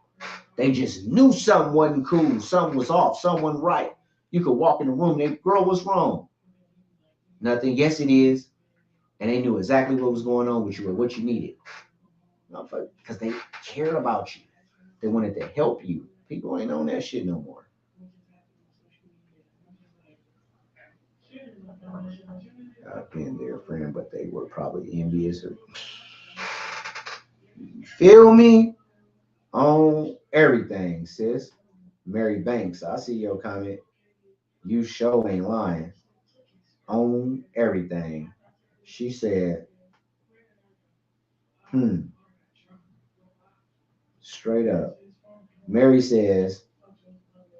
They just knew something wasn't cool, something was off, something wasn't right. You could walk in the room, and girl, what's wrong? Nothing. Yes, it is. and they knew exactly what was going on with you or what you needed. Because they cared about you. They wanted to help you. People ain't on that shit no more. I've been their friend, but they were probably envious. Or, you feel me? On everything, sis. Mary Banks, I see your comment. You show ain't lying. On everything. She said, straight up. Mary says,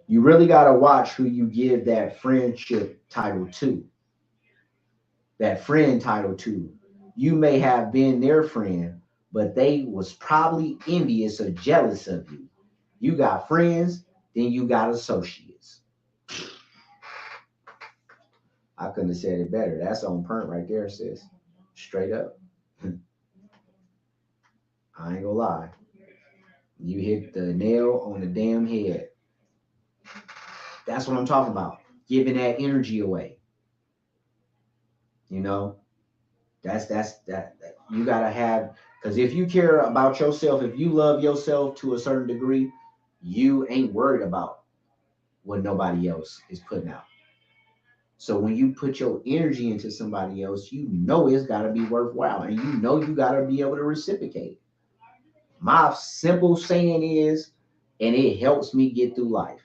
you really got to watch who you give that friendship title to, that friend title to. You may have been their friend, but they was probably envious or jealous of you. You got friends, then you got associates. I couldn't have said it better. That's on point right there, sis. Straight up. I ain't gonna lie. You hit the nail on the damn head. That's what I'm talking about. Giving that energy away. You know, that you gotta have, because if you care about yourself, if you love yourself to a certain degree, you ain't worried about what nobody else is putting out. So when you put your energy into somebody else, you know it's gotta be worthwhile, and you know you gotta be able to reciprocate. My simple saying is, and it helps me get through life,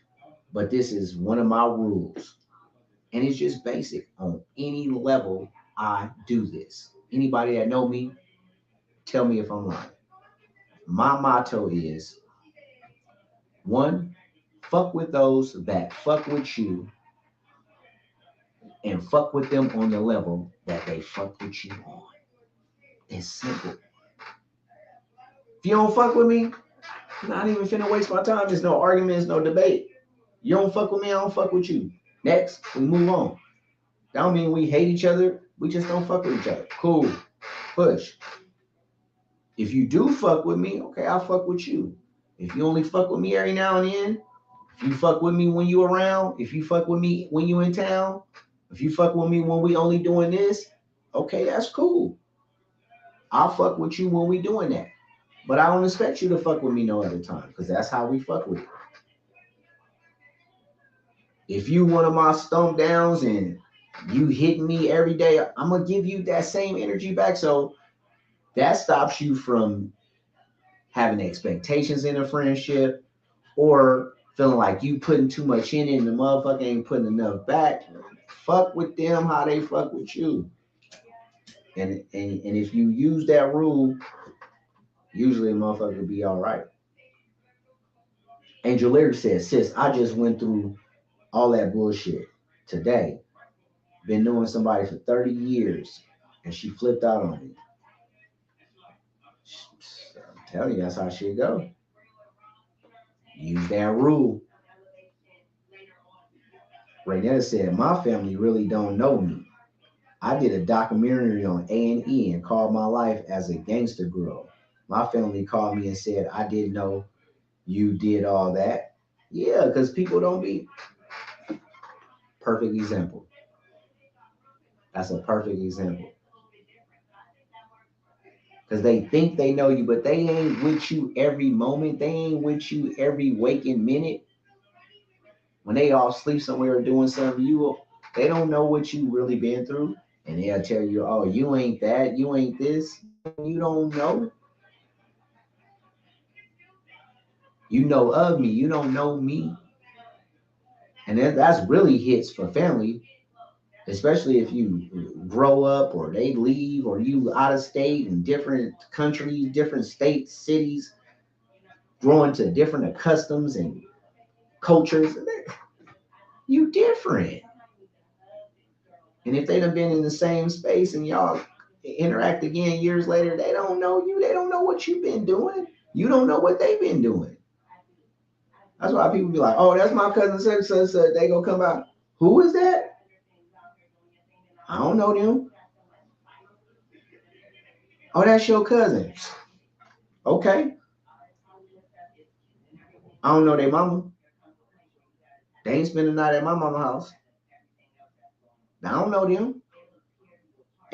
but this is one of my rules, and it's just basic. On any level, I do this. Anybody that know me, tell me if I'm lying. My motto is, one, fuck with those that fuck with you, and fuck with them on the level that they fuck with you on. It's simple. If you don't fuck with me, I'm not even finna waste my time. There's no arguments, no debate. You don't fuck with me, I don't fuck with you. Next, we move on. That don't mean we hate each other. We just don't fuck with each other. Cool. Push. If you do fuck with me, okay, I'll fuck with you. If you only fuck with me every now and then, if you fuck with me when you around, if you fuck with me when you in town, if you fuck with me when we only doing this, okay, that's cool. I'll fuck with you when we doing that. But I don't expect you to fuck with me no other time, because that's how we fuck with it. If you one of my stomp downs and you hit me every day, I'm gonna give you that same energy back. So that stops you from having expectations in a friendship, or feeling like you putting too much in it and the motherfucker ain't putting enough back. Fuck with them how they fuck with you. And if you use that rule, usually a motherfucker will be all right. Angel Lyric says, sis, I just went through all that bullshit today. Been knowing somebody for 30 years and she flipped out on me. I'm telling you, that's how shit go. Use that rule. Raynetta said, my family really don't know me. I did a documentary on A&E and called my life as a gangster girl. My family called me and said, I didn't know you did all that. Yeah, because people don't be. Perfect example. That's a perfect example. Because they think they know you, but they ain't with you every moment. They ain't with you every waking minute. When they all sleep somewhere doing something, they don't know what you really been through. And they'll tell you, oh, you ain't that, you ain't this. You don't know. You know of me, you don't know me. And that's really hits for family, especially if you grow up or they leave or you out of state in different countries, different states, cities, growing to different customs and cultures. You different. And if they done been in the same space and y'all interact again years later, they don't know you. They don't know what you've been doing. You don't know what they've been doing. That's why people be like, oh, that's my cousin such. They gonna come out. Who is that? I don't know them. Oh, that's your cousin. Okay. I don't know their mama. They ain't spending the night at my mama's house. I don't know them.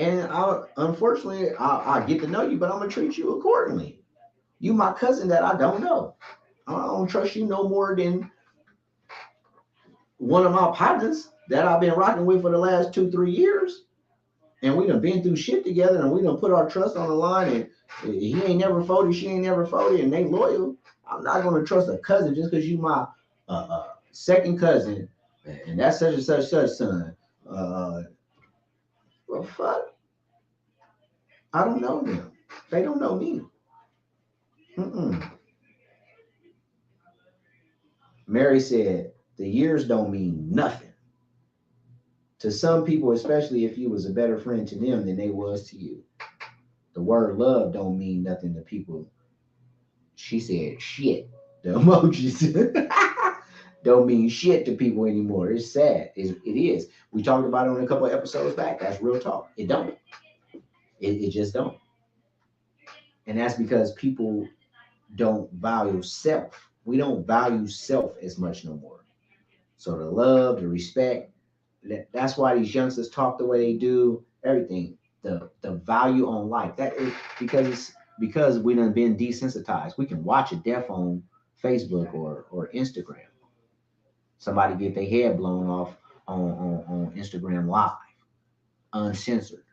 And unfortunately, I get to know you, but I'm gonna treat you accordingly. You my cousin that I don't know. I don't trust you no more than one of my partners that I've been rocking with for the last 2-3 years. And we done been through shit together and we done put our trust on the line and he ain't never folded, she ain't never folded, and they loyal. I'm not gonna trust a cousin just because you my second cousin and that's such and such son. Well, fuck. I don't know them. They don't know me. Mm-mm. Mary said, the years don't mean nothing. To some people, especially if you was a better friend to them than they was to you. The word love don't mean nothing to people. She said shit. The emojis don't mean shit to people anymore. It's sad. It is. We talked about it on a couple of episodes back. That's real talk. It don't. It just don't. And that's because people don't value self. We don't value self as much no more. So the love, the respect, that's why these youngsters talk the way they do, everything. The value on life. That is because we done been desensitized. We can watch a death on Facebook or Instagram. Somebody get their head blown off on Instagram Live, uncensored.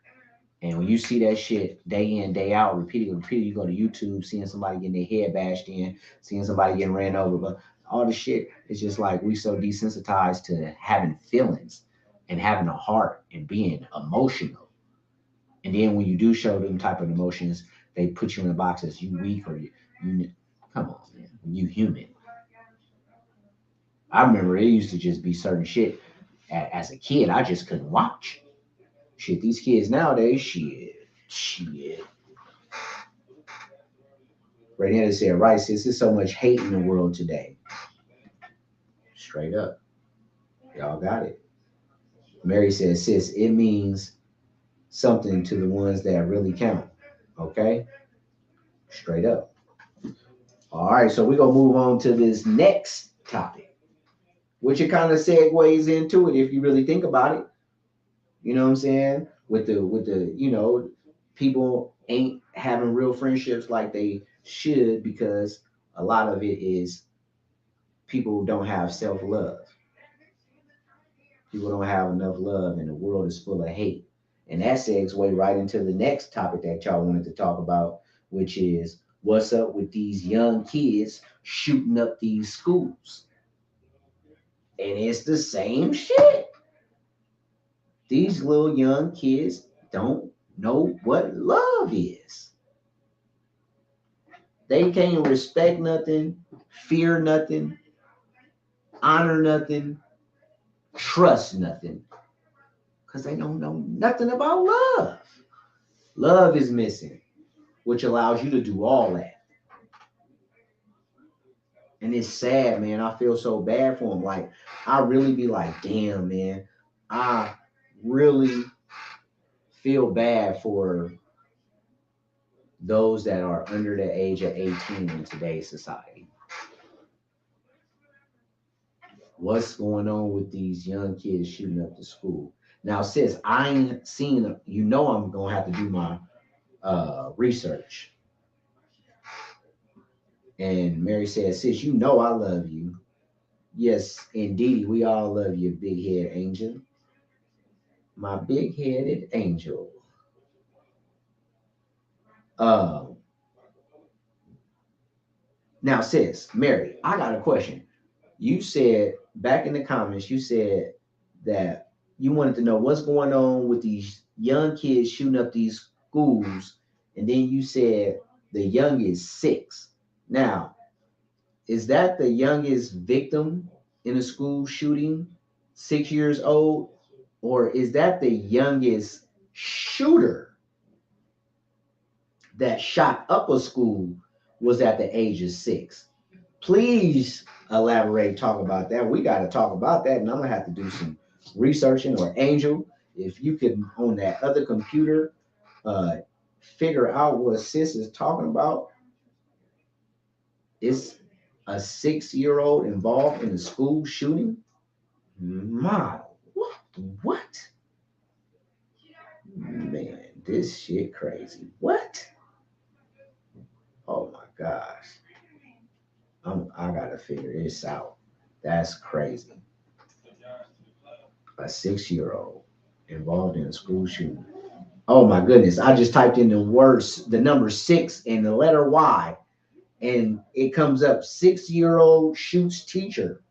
And when you see that shit day in, day out, repeatedly, you go to YouTube, seeing somebody getting their head bashed in, seeing somebody getting ran over, but all the shit is just like we so desensitized to having feelings and having a heart and being emotional. And then when you do show them type of emotions, they put you in a box as you weak or you come on, man, you human. I remember it used to just be certain shit as a kid I just couldn't watch. Shit, these kids nowadays, shit. Renetta said, right, sis, there's so much hate in the world today. Straight up. Y'all got it. Mary says, sis, it means something to the ones that really count. Okay? Straight up. All right, so we're going to move on to this next topic, which it kind of segues into it if you really think about it. You know what I'm saying? With the people ain't having real friendships like they should because a lot of it is people don't have self-love. People don't have enough love and the world is full of hate. And that segues right into the next topic that y'all wanted to talk about, which is what's up with these young kids shooting up these schools. And it's the same shit. These little young kids don't know what love is. They can't respect nothing, fear nothing, honor nothing, trust nothing, because they don't know nothing about love. Love is missing, which allows you to do all that. And it's sad, man. I feel so bad for them. Like, I really be like, damn, man. I really feel bad for those that are under the age of 18 in today's society. What's going on with these young kids shooting up the school? Now, sis, I ain't seen, I'm going to have to do my research. And Mary says, sis, I love you. Yes, indeed, we all love you, big head angel. My big headed angel. Now, sis, Mary, I got a question. You said back in the comments, you said that you wanted to know what's going on with these young kids shooting up these schools. And then you said the youngest 6. Now, is that the youngest victim in a school shooting, 6 years old? Or is that the youngest shooter that shot up a school was at the age of 6? Please elaborate, talk about that. We got to talk about that, and I'm going to have to do some researching. Or Angel, if you could, on that other computer, figure out what sis is talking about. Is a 6-year-old involved in a school shooting? My, what? Man. This shit crazy. What? Oh my gosh. I gotta figure this out. That's crazy. A 6-year-old involved in a school shooting. Oh my goodness. I just typed in the number 6 and the letter Y, and it comes up 6-year-old shoots teacher.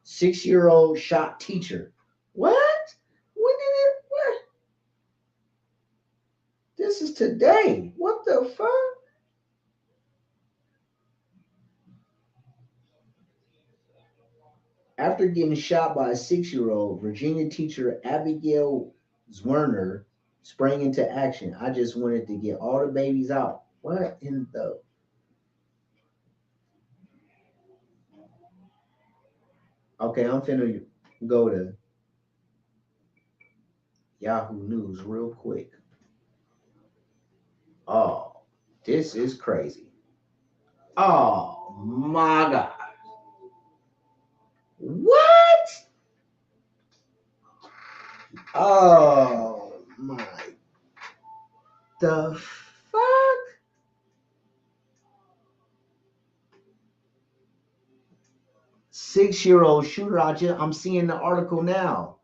6-year-old shot teacher. What? When did it? What? This is today. What the fuck? After getting shot by a 6-year-old, Virginia teacher Abigail Zwerner sprang into action. I just wanted to get all the babies out. What in the? Okay, I'm finna go to Yahoo News real quick. Oh, this is crazy. Oh my God. What? Oh my. The fuck? Six-year-old shooter I'm seeing the article now.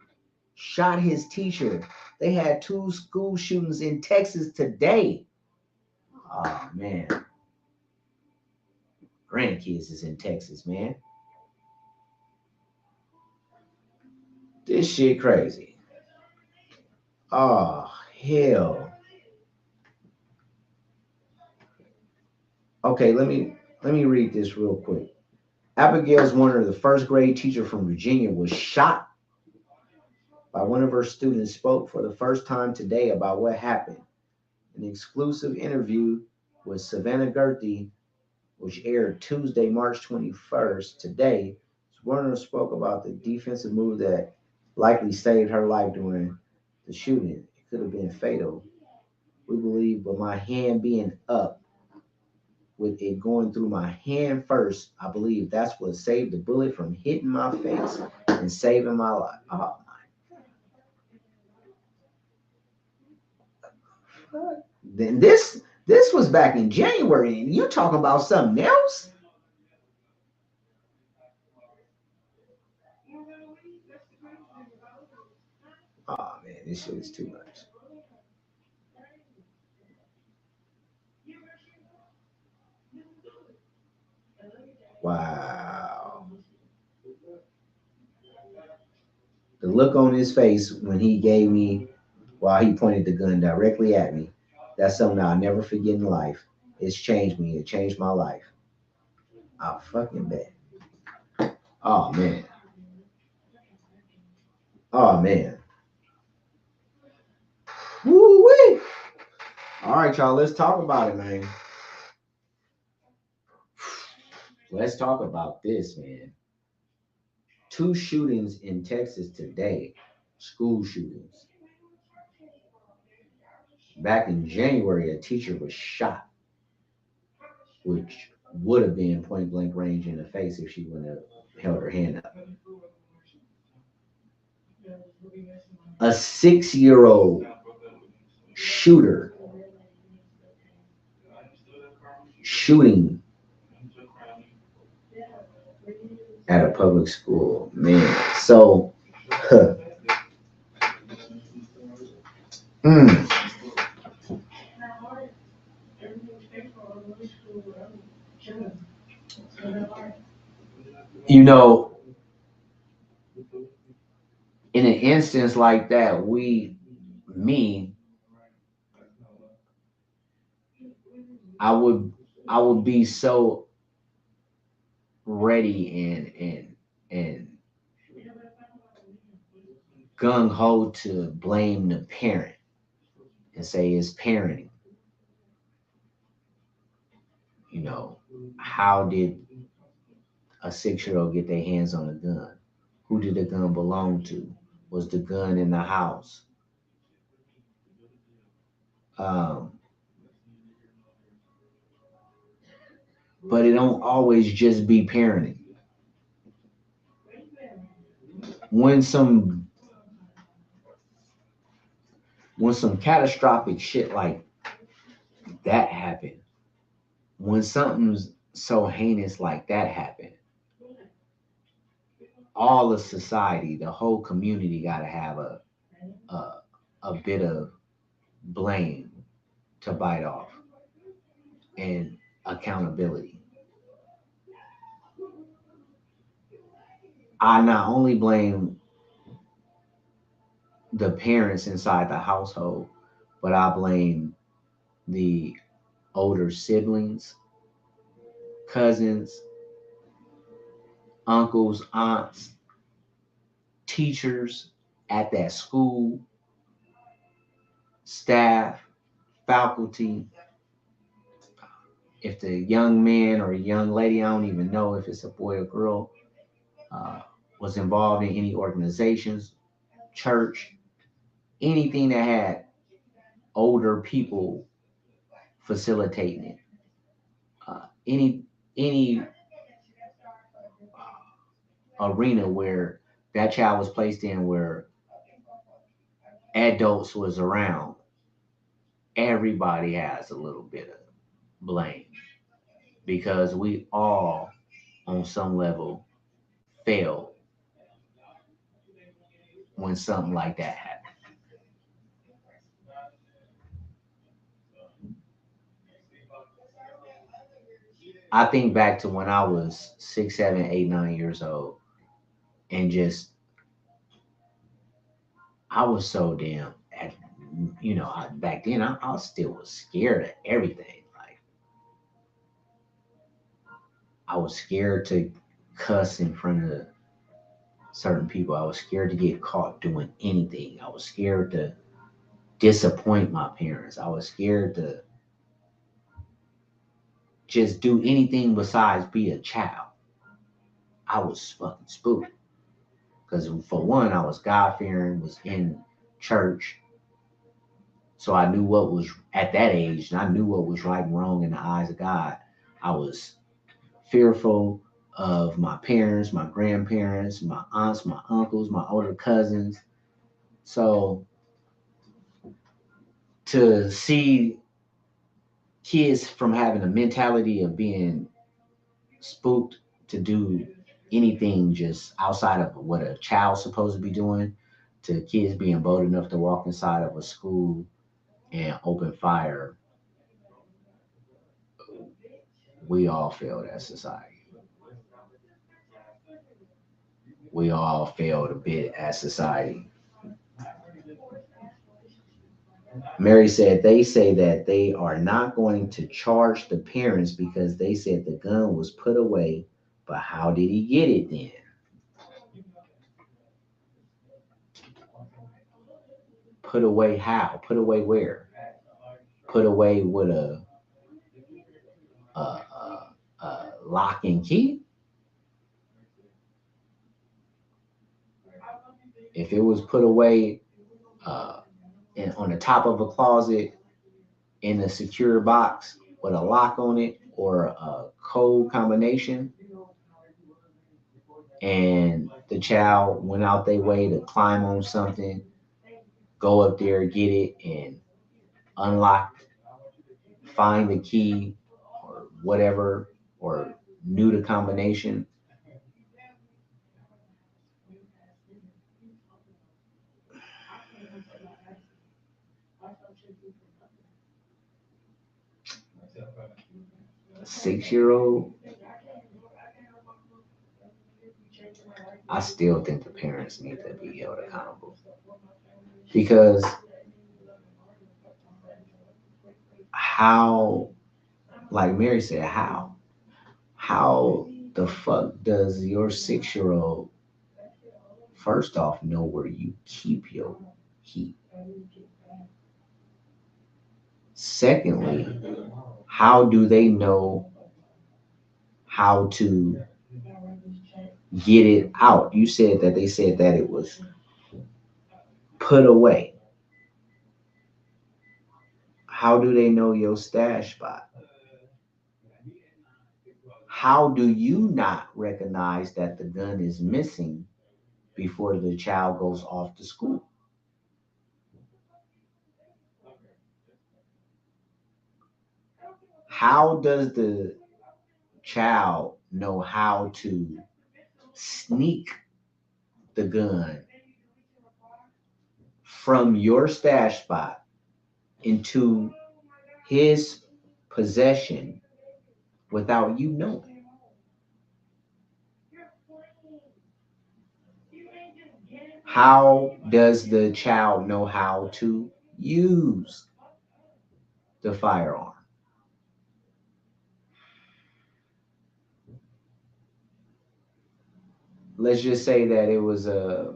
Shot his teacher. They had 2 school shootings in Texas today. Oh man. Grandkids is in Texas, man. This shit crazy. Oh hell. Okay, let me read this real quick. Abigail Warner, the first grade teacher from Virginia, was shot by one of her students, spoke for the first time today about what happened. An exclusive interview with Savannah Gertie, which aired Tuesday, March 21st, today, Warner spoke about the defensive move that likely saved her life during the shooting. It could have been fatal, we believe, but my hand being up, with it going through my hand first, I believe that's what saved the bullet from hitting my face and saving my life. Oh my. Then this was back in January, and you talking about something else? Oh man, this shit is too much. Wow. The look on his face when he gave me, while he pointed the gun directly at me, that's something I'll never forget in life. It's changed me. It changed my life. I fucking bet. Oh man. Oh man. Woo-wee. All right, y'all. Let's talk about it, man. Let's talk about this, man. 2 shootings in Texas today. School shootings. Back in January, a teacher was shot, which would have been point blank range in the face if she wouldn't have held her hand up. A 6-year-old shooter shooting at a public school, man. So, you know, in an instance like that, I would be so ready and gung ho to blame the parent and say it's parenting. You know, how did a 6-year-old get their hands on a gun? Who did the gun belong to? Was the gun in the house? But it don't always just be parenting. When some when some catastrophic shit like that happen, when something's so heinous like that happen, all of society, the whole community got to have a a bit of blame to bite off and accountability. I not only blame the parents inside the household, but I blame the older siblings, cousins, uncles, aunts, teachers at that school, staff, faculty. If the young man or young lady, I don't even know if it's a boy or girl, uh, was involved in any organizations, church, anything that had older people facilitating it, any arena where that child was placed in where adults was around, everybody has a little bit of blame because we all on some level fail when something like that happens. I think back to when I was 6, 7, 8, 9 years old, and just I was so damn, back then I still was scared of everything. Like I was scared to cuss in front of certain people. I was scared to get caught doing anything. I was scared to disappoint my parents. I was scared to just do anything besides be a child. I was fucking spooked. Because for one, I was God fearing, was in church. So I knew what was at that age, and I knew what was right and wrong in the eyes of God. I was fearful of my parents, my grandparents, my aunts, my uncles, my older cousins. So to see kids from having a mentality of being spooked to do anything just outside of what a child's supposed to be doing, to kids being bold enough to walk inside of a school and open fire, we all failed as society. We all failed a bit as society. Mary said they say that they are not going to charge the parents because they said the gun was put away, but how did he get it then? Put away how? Put away where? Put away with a lock and key? If it was put away uh, on the top of a closet in a secure box with a lock on it or a code combination, and the child went out their way to climb on something, go up there, get it, and unlock, find the key or whatever, or knew the combination. 6 year old, I still think the parents need to be held accountable because how, like Mary said, how the fuck does your 6 year old first off know where you keep your heat? Secondly, how do they know how to get it out? You said that they said that it was put away. How do they know your stash spot? How do you not recognize that the gun is missing before the child goes off to school? How does the child know how to sneak the gun from your stash spot into his possession without you knowing? How does the child know how to use the firearm? Let's just say that it was a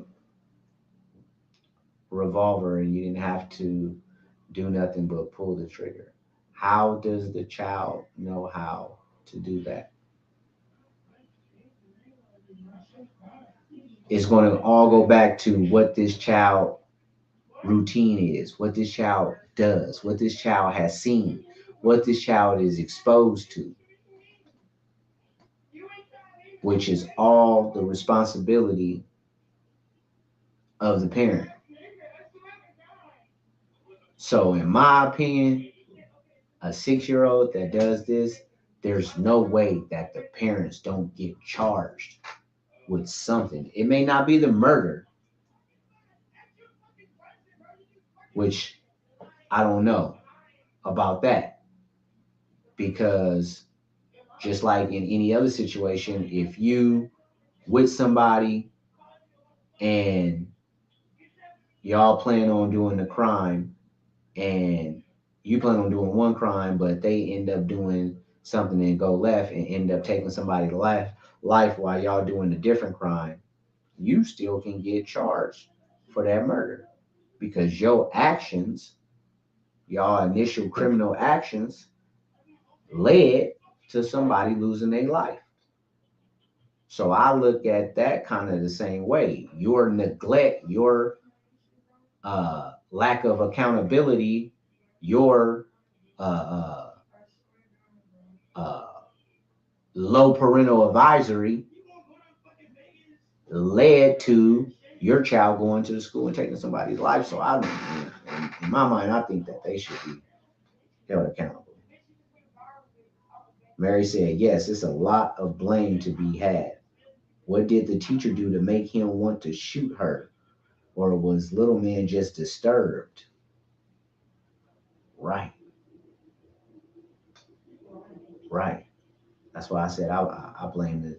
revolver and you didn't have to do nothing but pull the trigger. How does the child know how to do that? It's going to all go back to what this child routine is, what this child does, what this child has seen, what this child is exposed to, which is all the responsibility of the parent. So, in my opinion, a 6-year-old that does this, there's no way that the parents don't get charged with something. It may not be the murder, which I don't know about that, because just like in any other situation, if you with somebody and y'all plan on doing the crime and you plan on doing one crime, but they end up doing something and go left and end up taking somebody's life while y'all doing a different crime, you still can get charged for that murder because your actions, y'all initial criminal actions, led to somebody losing their life. So I look at that kind of the same way. Your neglect, your lack of accountability, your uh, uh, low parental advisory led to your child going to the school and taking somebody's life. So in my mind, I think that they should be held accountable. Mary said, yes, it's a lot of blame to be had. What did the teacher do to make him want to shoot her? Or was little man just disturbed? Right. Right. That's why I said I blame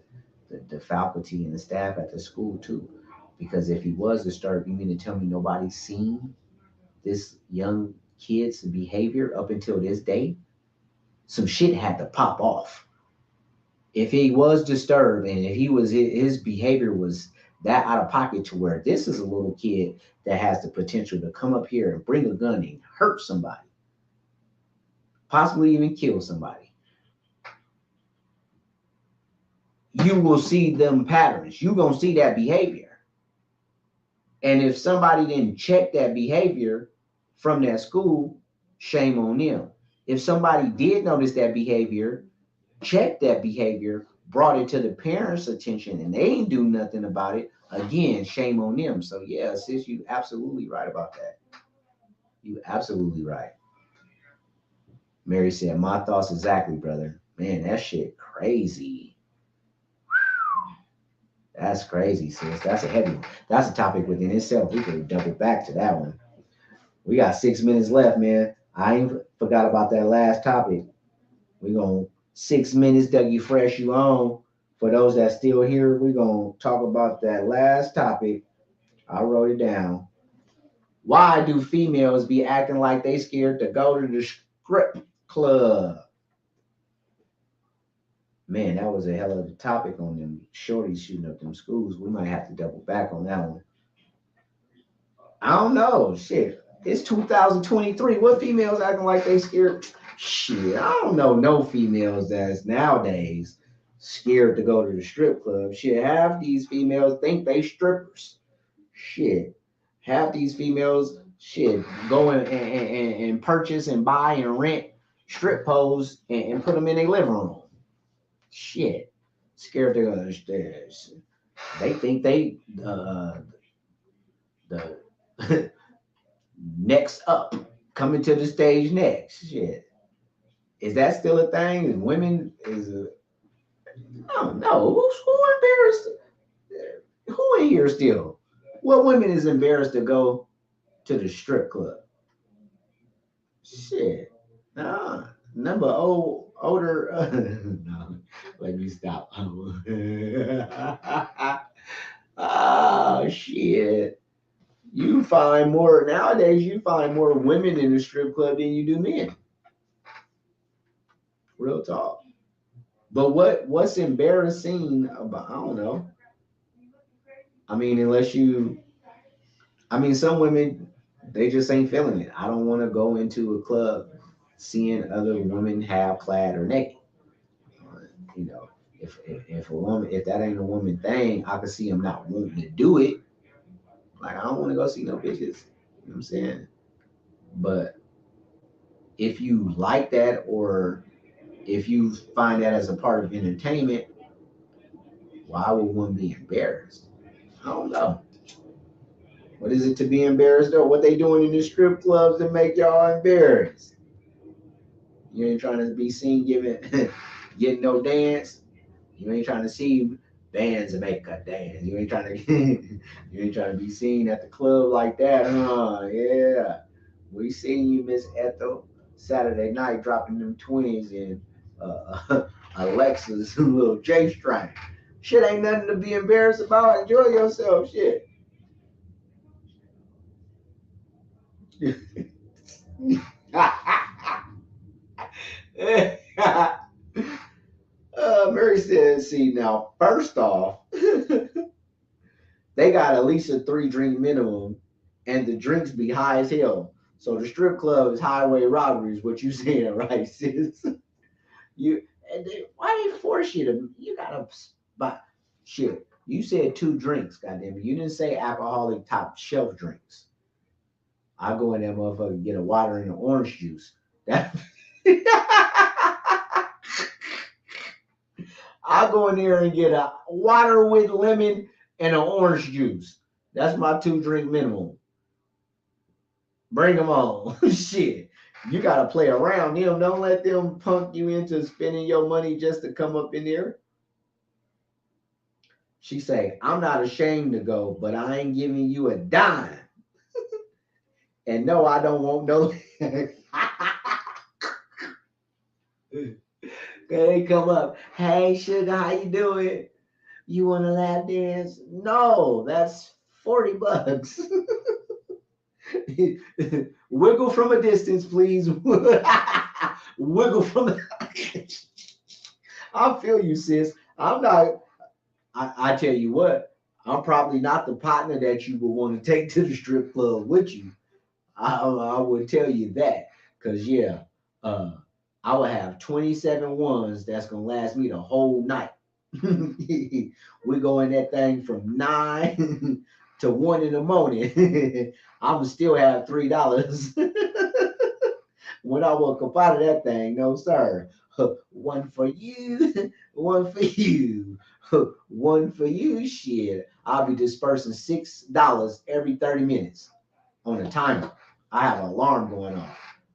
the faculty and the staff at the school too. Because if he was disturbed, you mean to tell me nobody's seen this young kid's behavior up until this day? Some shit had to pop off. If he was disturbed and if he was his behavior was that out of pocket to where this is a little kid that has the potential to come up here and bring a gun and hurt somebody, possibly even kill somebody, you will see them patterns. You're going to see that behavior. And if somebody didn't check that behavior from that school, shame on them. If somebody did notice that behavior, check that behavior, brought it to the parents' attention, and they ain't do nothing about it, again, shame on them. So yeah, sis, you absolutely right about that. You absolutely right. Mary said, my thoughts exactly, brother. Man, that shit crazy. That's crazy, sis. That's a heavy one. That's a topic within itself. We could double back to that one. We got 6 minutes left, man. I ain't forgot about that last topic. We're going 6 minutes, Dougie Fresh, you on. For those that still here, we're going to talk about that last topic. I wrote it down. Why do females be acting like they scared to go to the strip club? Man, that was a hell of a topic on them shorties shooting up them schools. We might have to double back on that one. I don't know. Shit. It's 2023. What females acting like they scared? Shit, I don't know no females that's nowadays scared to go to the strip club. Shit, half these females think they strippers. Shit. Half these females, shit, go and purchase and buy and rent strip poles and put them in their living room. Shit. Scared to go upstairs. They think they the next up coming to the stage next. Shit. Is that still a thing? Is women I don't know. Who embarrassed? Who in here still? What women is embarrassed to go to the strip club? Shit. Nah. Number older. No, let me stop. Oh shit. You find more nowadays. You find more women in the strip club than you do men. Real talk. But what's embarrassing about? I don't know. I mean, some women they just ain't feeling it. I don't want to go into a club seeing other women half clad or naked. You know, if a woman, if that ain't a woman thing, I can see them not wanting to do it. Like I don't want to go see no bitches. You know what I'm saying? But if you like that, or if you find that as a part of entertainment, why would one be embarrassed? I don't know. What is it to be embarrassed though? What they doing in the strip clubs to make y'all embarrassed? You ain't trying to be seen getting no dance. You ain't trying to see bands and make a dance. You ain't trying to you ain't trying to be seen at the club like that, huh? Yeah. We seen you, Miss Ethel, Saturday night dropping them 20s in Alexa's little J string. Shit ain't nothing to be embarrassed about. Enjoy yourself. Shit. Mary says, see, now, first off, they got at least a 3-drink minimum, and the drinks be high as hell. So the strip club is highway robbery, is what you saying, right, sis? Why they force you to? You gotta buy shit. You said 2 drinks, goddamn it. You didn't say alcoholic top shelf drinks. I go in that motherfucker and get a water and an orange juice. That I go in there and get a water with lemon and an orange juice. That's my 2-drink minimum. Bring them on. Shit. You gotta play around them. Don't let them punk you into spending your money just to come up in there. She say, I'm not ashamed to go, but I ain't giving you a dime. And no, I don't want no. They come up, hey sugar, how you doing? You want to lap dance? No, that's $40. Wiggle from a distance, please. Wiggle from a I feel you, sis. I'm not. I tell you what, I'm probably not the partner that you would want to take to the strip club with you. I would tell you that, because yeah, I would have 27 ones that's gonna last me the whole night. We go in that thing from 9 to 1 in the morning. I'ma still have $3. When I woke up out of that thing, no sir. One for you, one for you, one for you. Shit, I'll be dispersing $6 every 30 minutes on a timer. I have an alarm going on.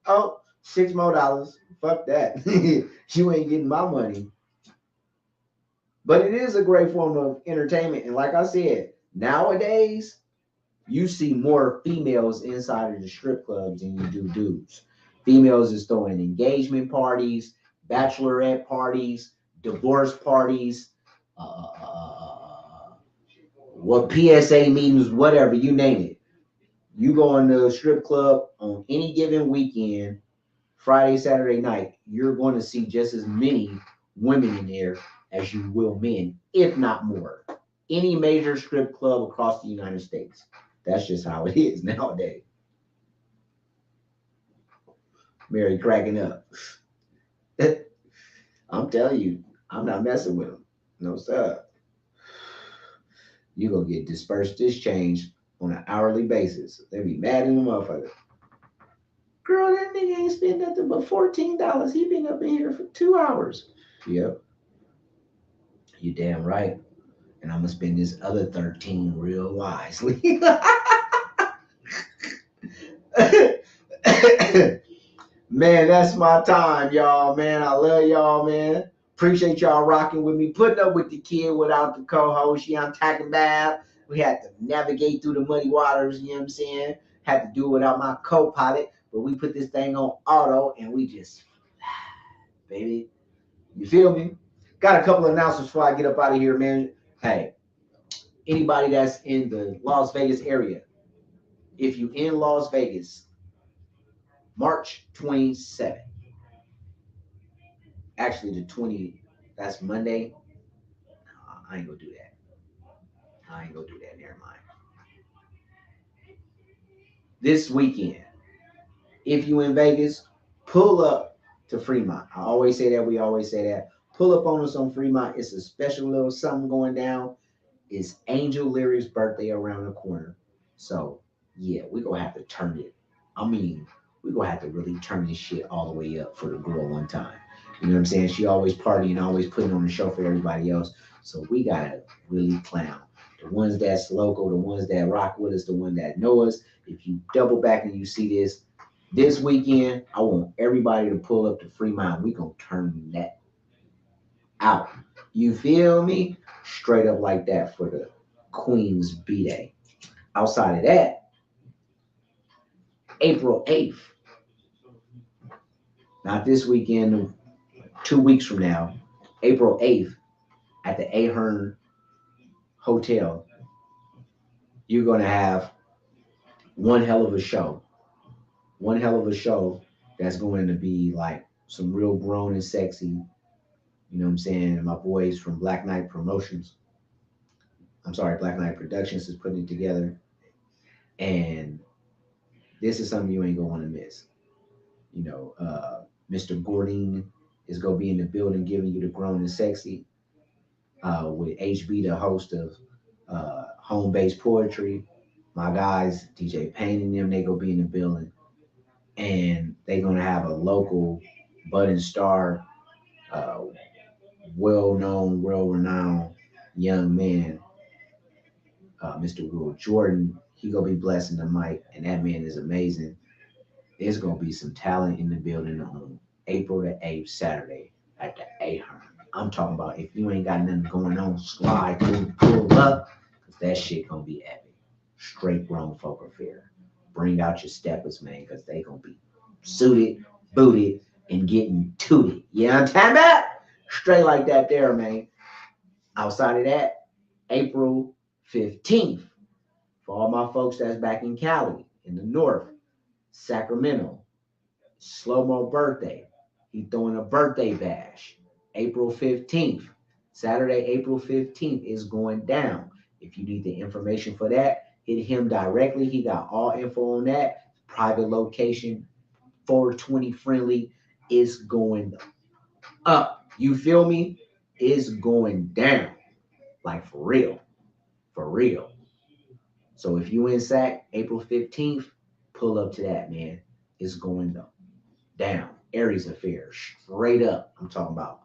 Oh, $6 more. Fuck that. You ain't getting my money. But it is a great form of entertainment. And like I said, nowadays, you see more females inside of the strip clubs than you do dudes. Females is throwing engagement parties, bachelorette parties, divorce parties, what PSA meetings, whatever, you name it. You go into a strip club on any given weekend, Friday, Saturday night, you're going to see just as many women in there as you will men, if not more. Any major strip club across the United States. That's just how it is nowadays. Mary cracking up. I'm telling you, I'm not messing with them. No, sir. You're going to get dispersed this change on an hourly basis. They be mad in the motherfucker. Girl, that nigga ain't spent nothing but $14. He been up in here for 2 hours. Yep. You damn right. And I'm going to spend this other 13 real wisely. Man, that's my time, y'all, man. I love y'all, man. Appreciate y'all rocking with me, putting up with the kid without the co-host. Yeah, I'm Tack Bab. We had to navigate through the muddy waters, you know what I'm saying? Had to do it without my co-pilot, but we put this thing on auto and we just, baby. You feel me? Got a couple of announcements before I get up out of here, man. Hey, anybody that's in the Las Vegas area, if you in Las Vegas, March 27th, actually the 20th, that's Monday. I ain't gonna do that. I ain't gonna do that. Never mind. This weekend, if you in Vegas, pull up to Fremont. I always say that. We always say that. Pull up on us on Fremont. It's a special little something going down. It's Angel Lyric's birthday around the corner. So, yeah, we're going to have to turn it. I mean, we're going to have to really turn this shit all the way up for the girl one time. You know what I'm saying? She always partying, always putting on the show for everybody else. So we got to really clown. The ones that's local, the ones that rock with us, the one that know us. If you double back and you see this weekend, I want everybody to pull up to Fremont. We're going to turn that out. You feel me? Straight up like that for the Queen's B-Day. Outside of that, April 8th, not this weekend, 2 weeks from now, April 8th, at the Ahern Hotel, you're going to have one hell of a show. One hell of a show that's going to be like some real grown and sexy, you know what I'm saying? My boys from Black Knight Promotions, Black Knight Productions is putting it together. And this is something you ain't going to want to miss. You know, Mr. Gordon is going to be in the building giving you the grown and sexy with HB, the host of Home-Based Poetry. My guys, DJ Payne and them, they going to be in the building. And they're going to have a local budding star, well-known, well-renowned young man, Mr. Will Jordan. He going to be blessing the mic, and that man is amazing. There's going to be some talent in the building on April the 8th, Saturday at the Ahern. I'm talking about if you ain't got nothing going on, slide, pull up, because that shit going to be epic. Straight grown folk affair. Bring out your steppers, man, because they going to be suited, booted, and getting tooted. You know what I'm talking about? Straight like that there, man. Outside of that, April 15th, for all my folks that's back in Cali, in the north, Sacramento, Slow-Mo birthday. He throwing a birthday bash. April 15th, Saturday, April 15th is going down. If you need the information for that, hit him directly. He got all info on that. Private location, 420 friendly, is going up. You feel me? Is going down. Like for real. For real. So if you in Sac, April 15th, pull up to that, man. It's going down. Aries affair. Straight up. I'm talking about.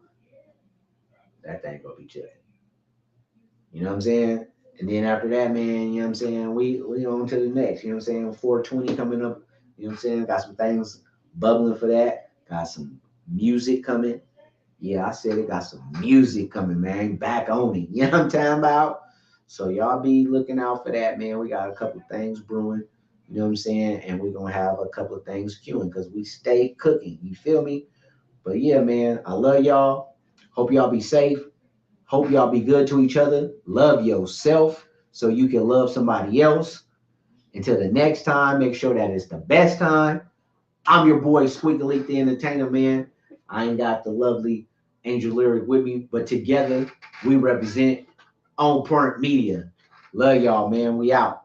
That thing gonna be chilling. You know what I'm saying? And then after that, man, you know what I'm saying? We on to the next. You know what I'm saying? 420 coming up. You know what I'm saying? Got some things bubbling for that. Got some music coming. Yeah, I said it. Got some music coming, man. Back on it. You know what I'm talking about? So y'all be looking out for that, man. We got a couple of things brewing. You know what I'm saying? And we're going to have a couple of things queuing because we stay cooking. You feel me? But yeah, man, I love y'all. Hope y'all be safe. Hope y'all be good to each other. Love yourself so you can love somebody else. Until the next time, make sure that it's the best time. I'm your boy, Squeaky the Entertainer, man. I ain't got the lovely Angel Lyric with me, but together we represent On Point Media. Love y'all, man. We out.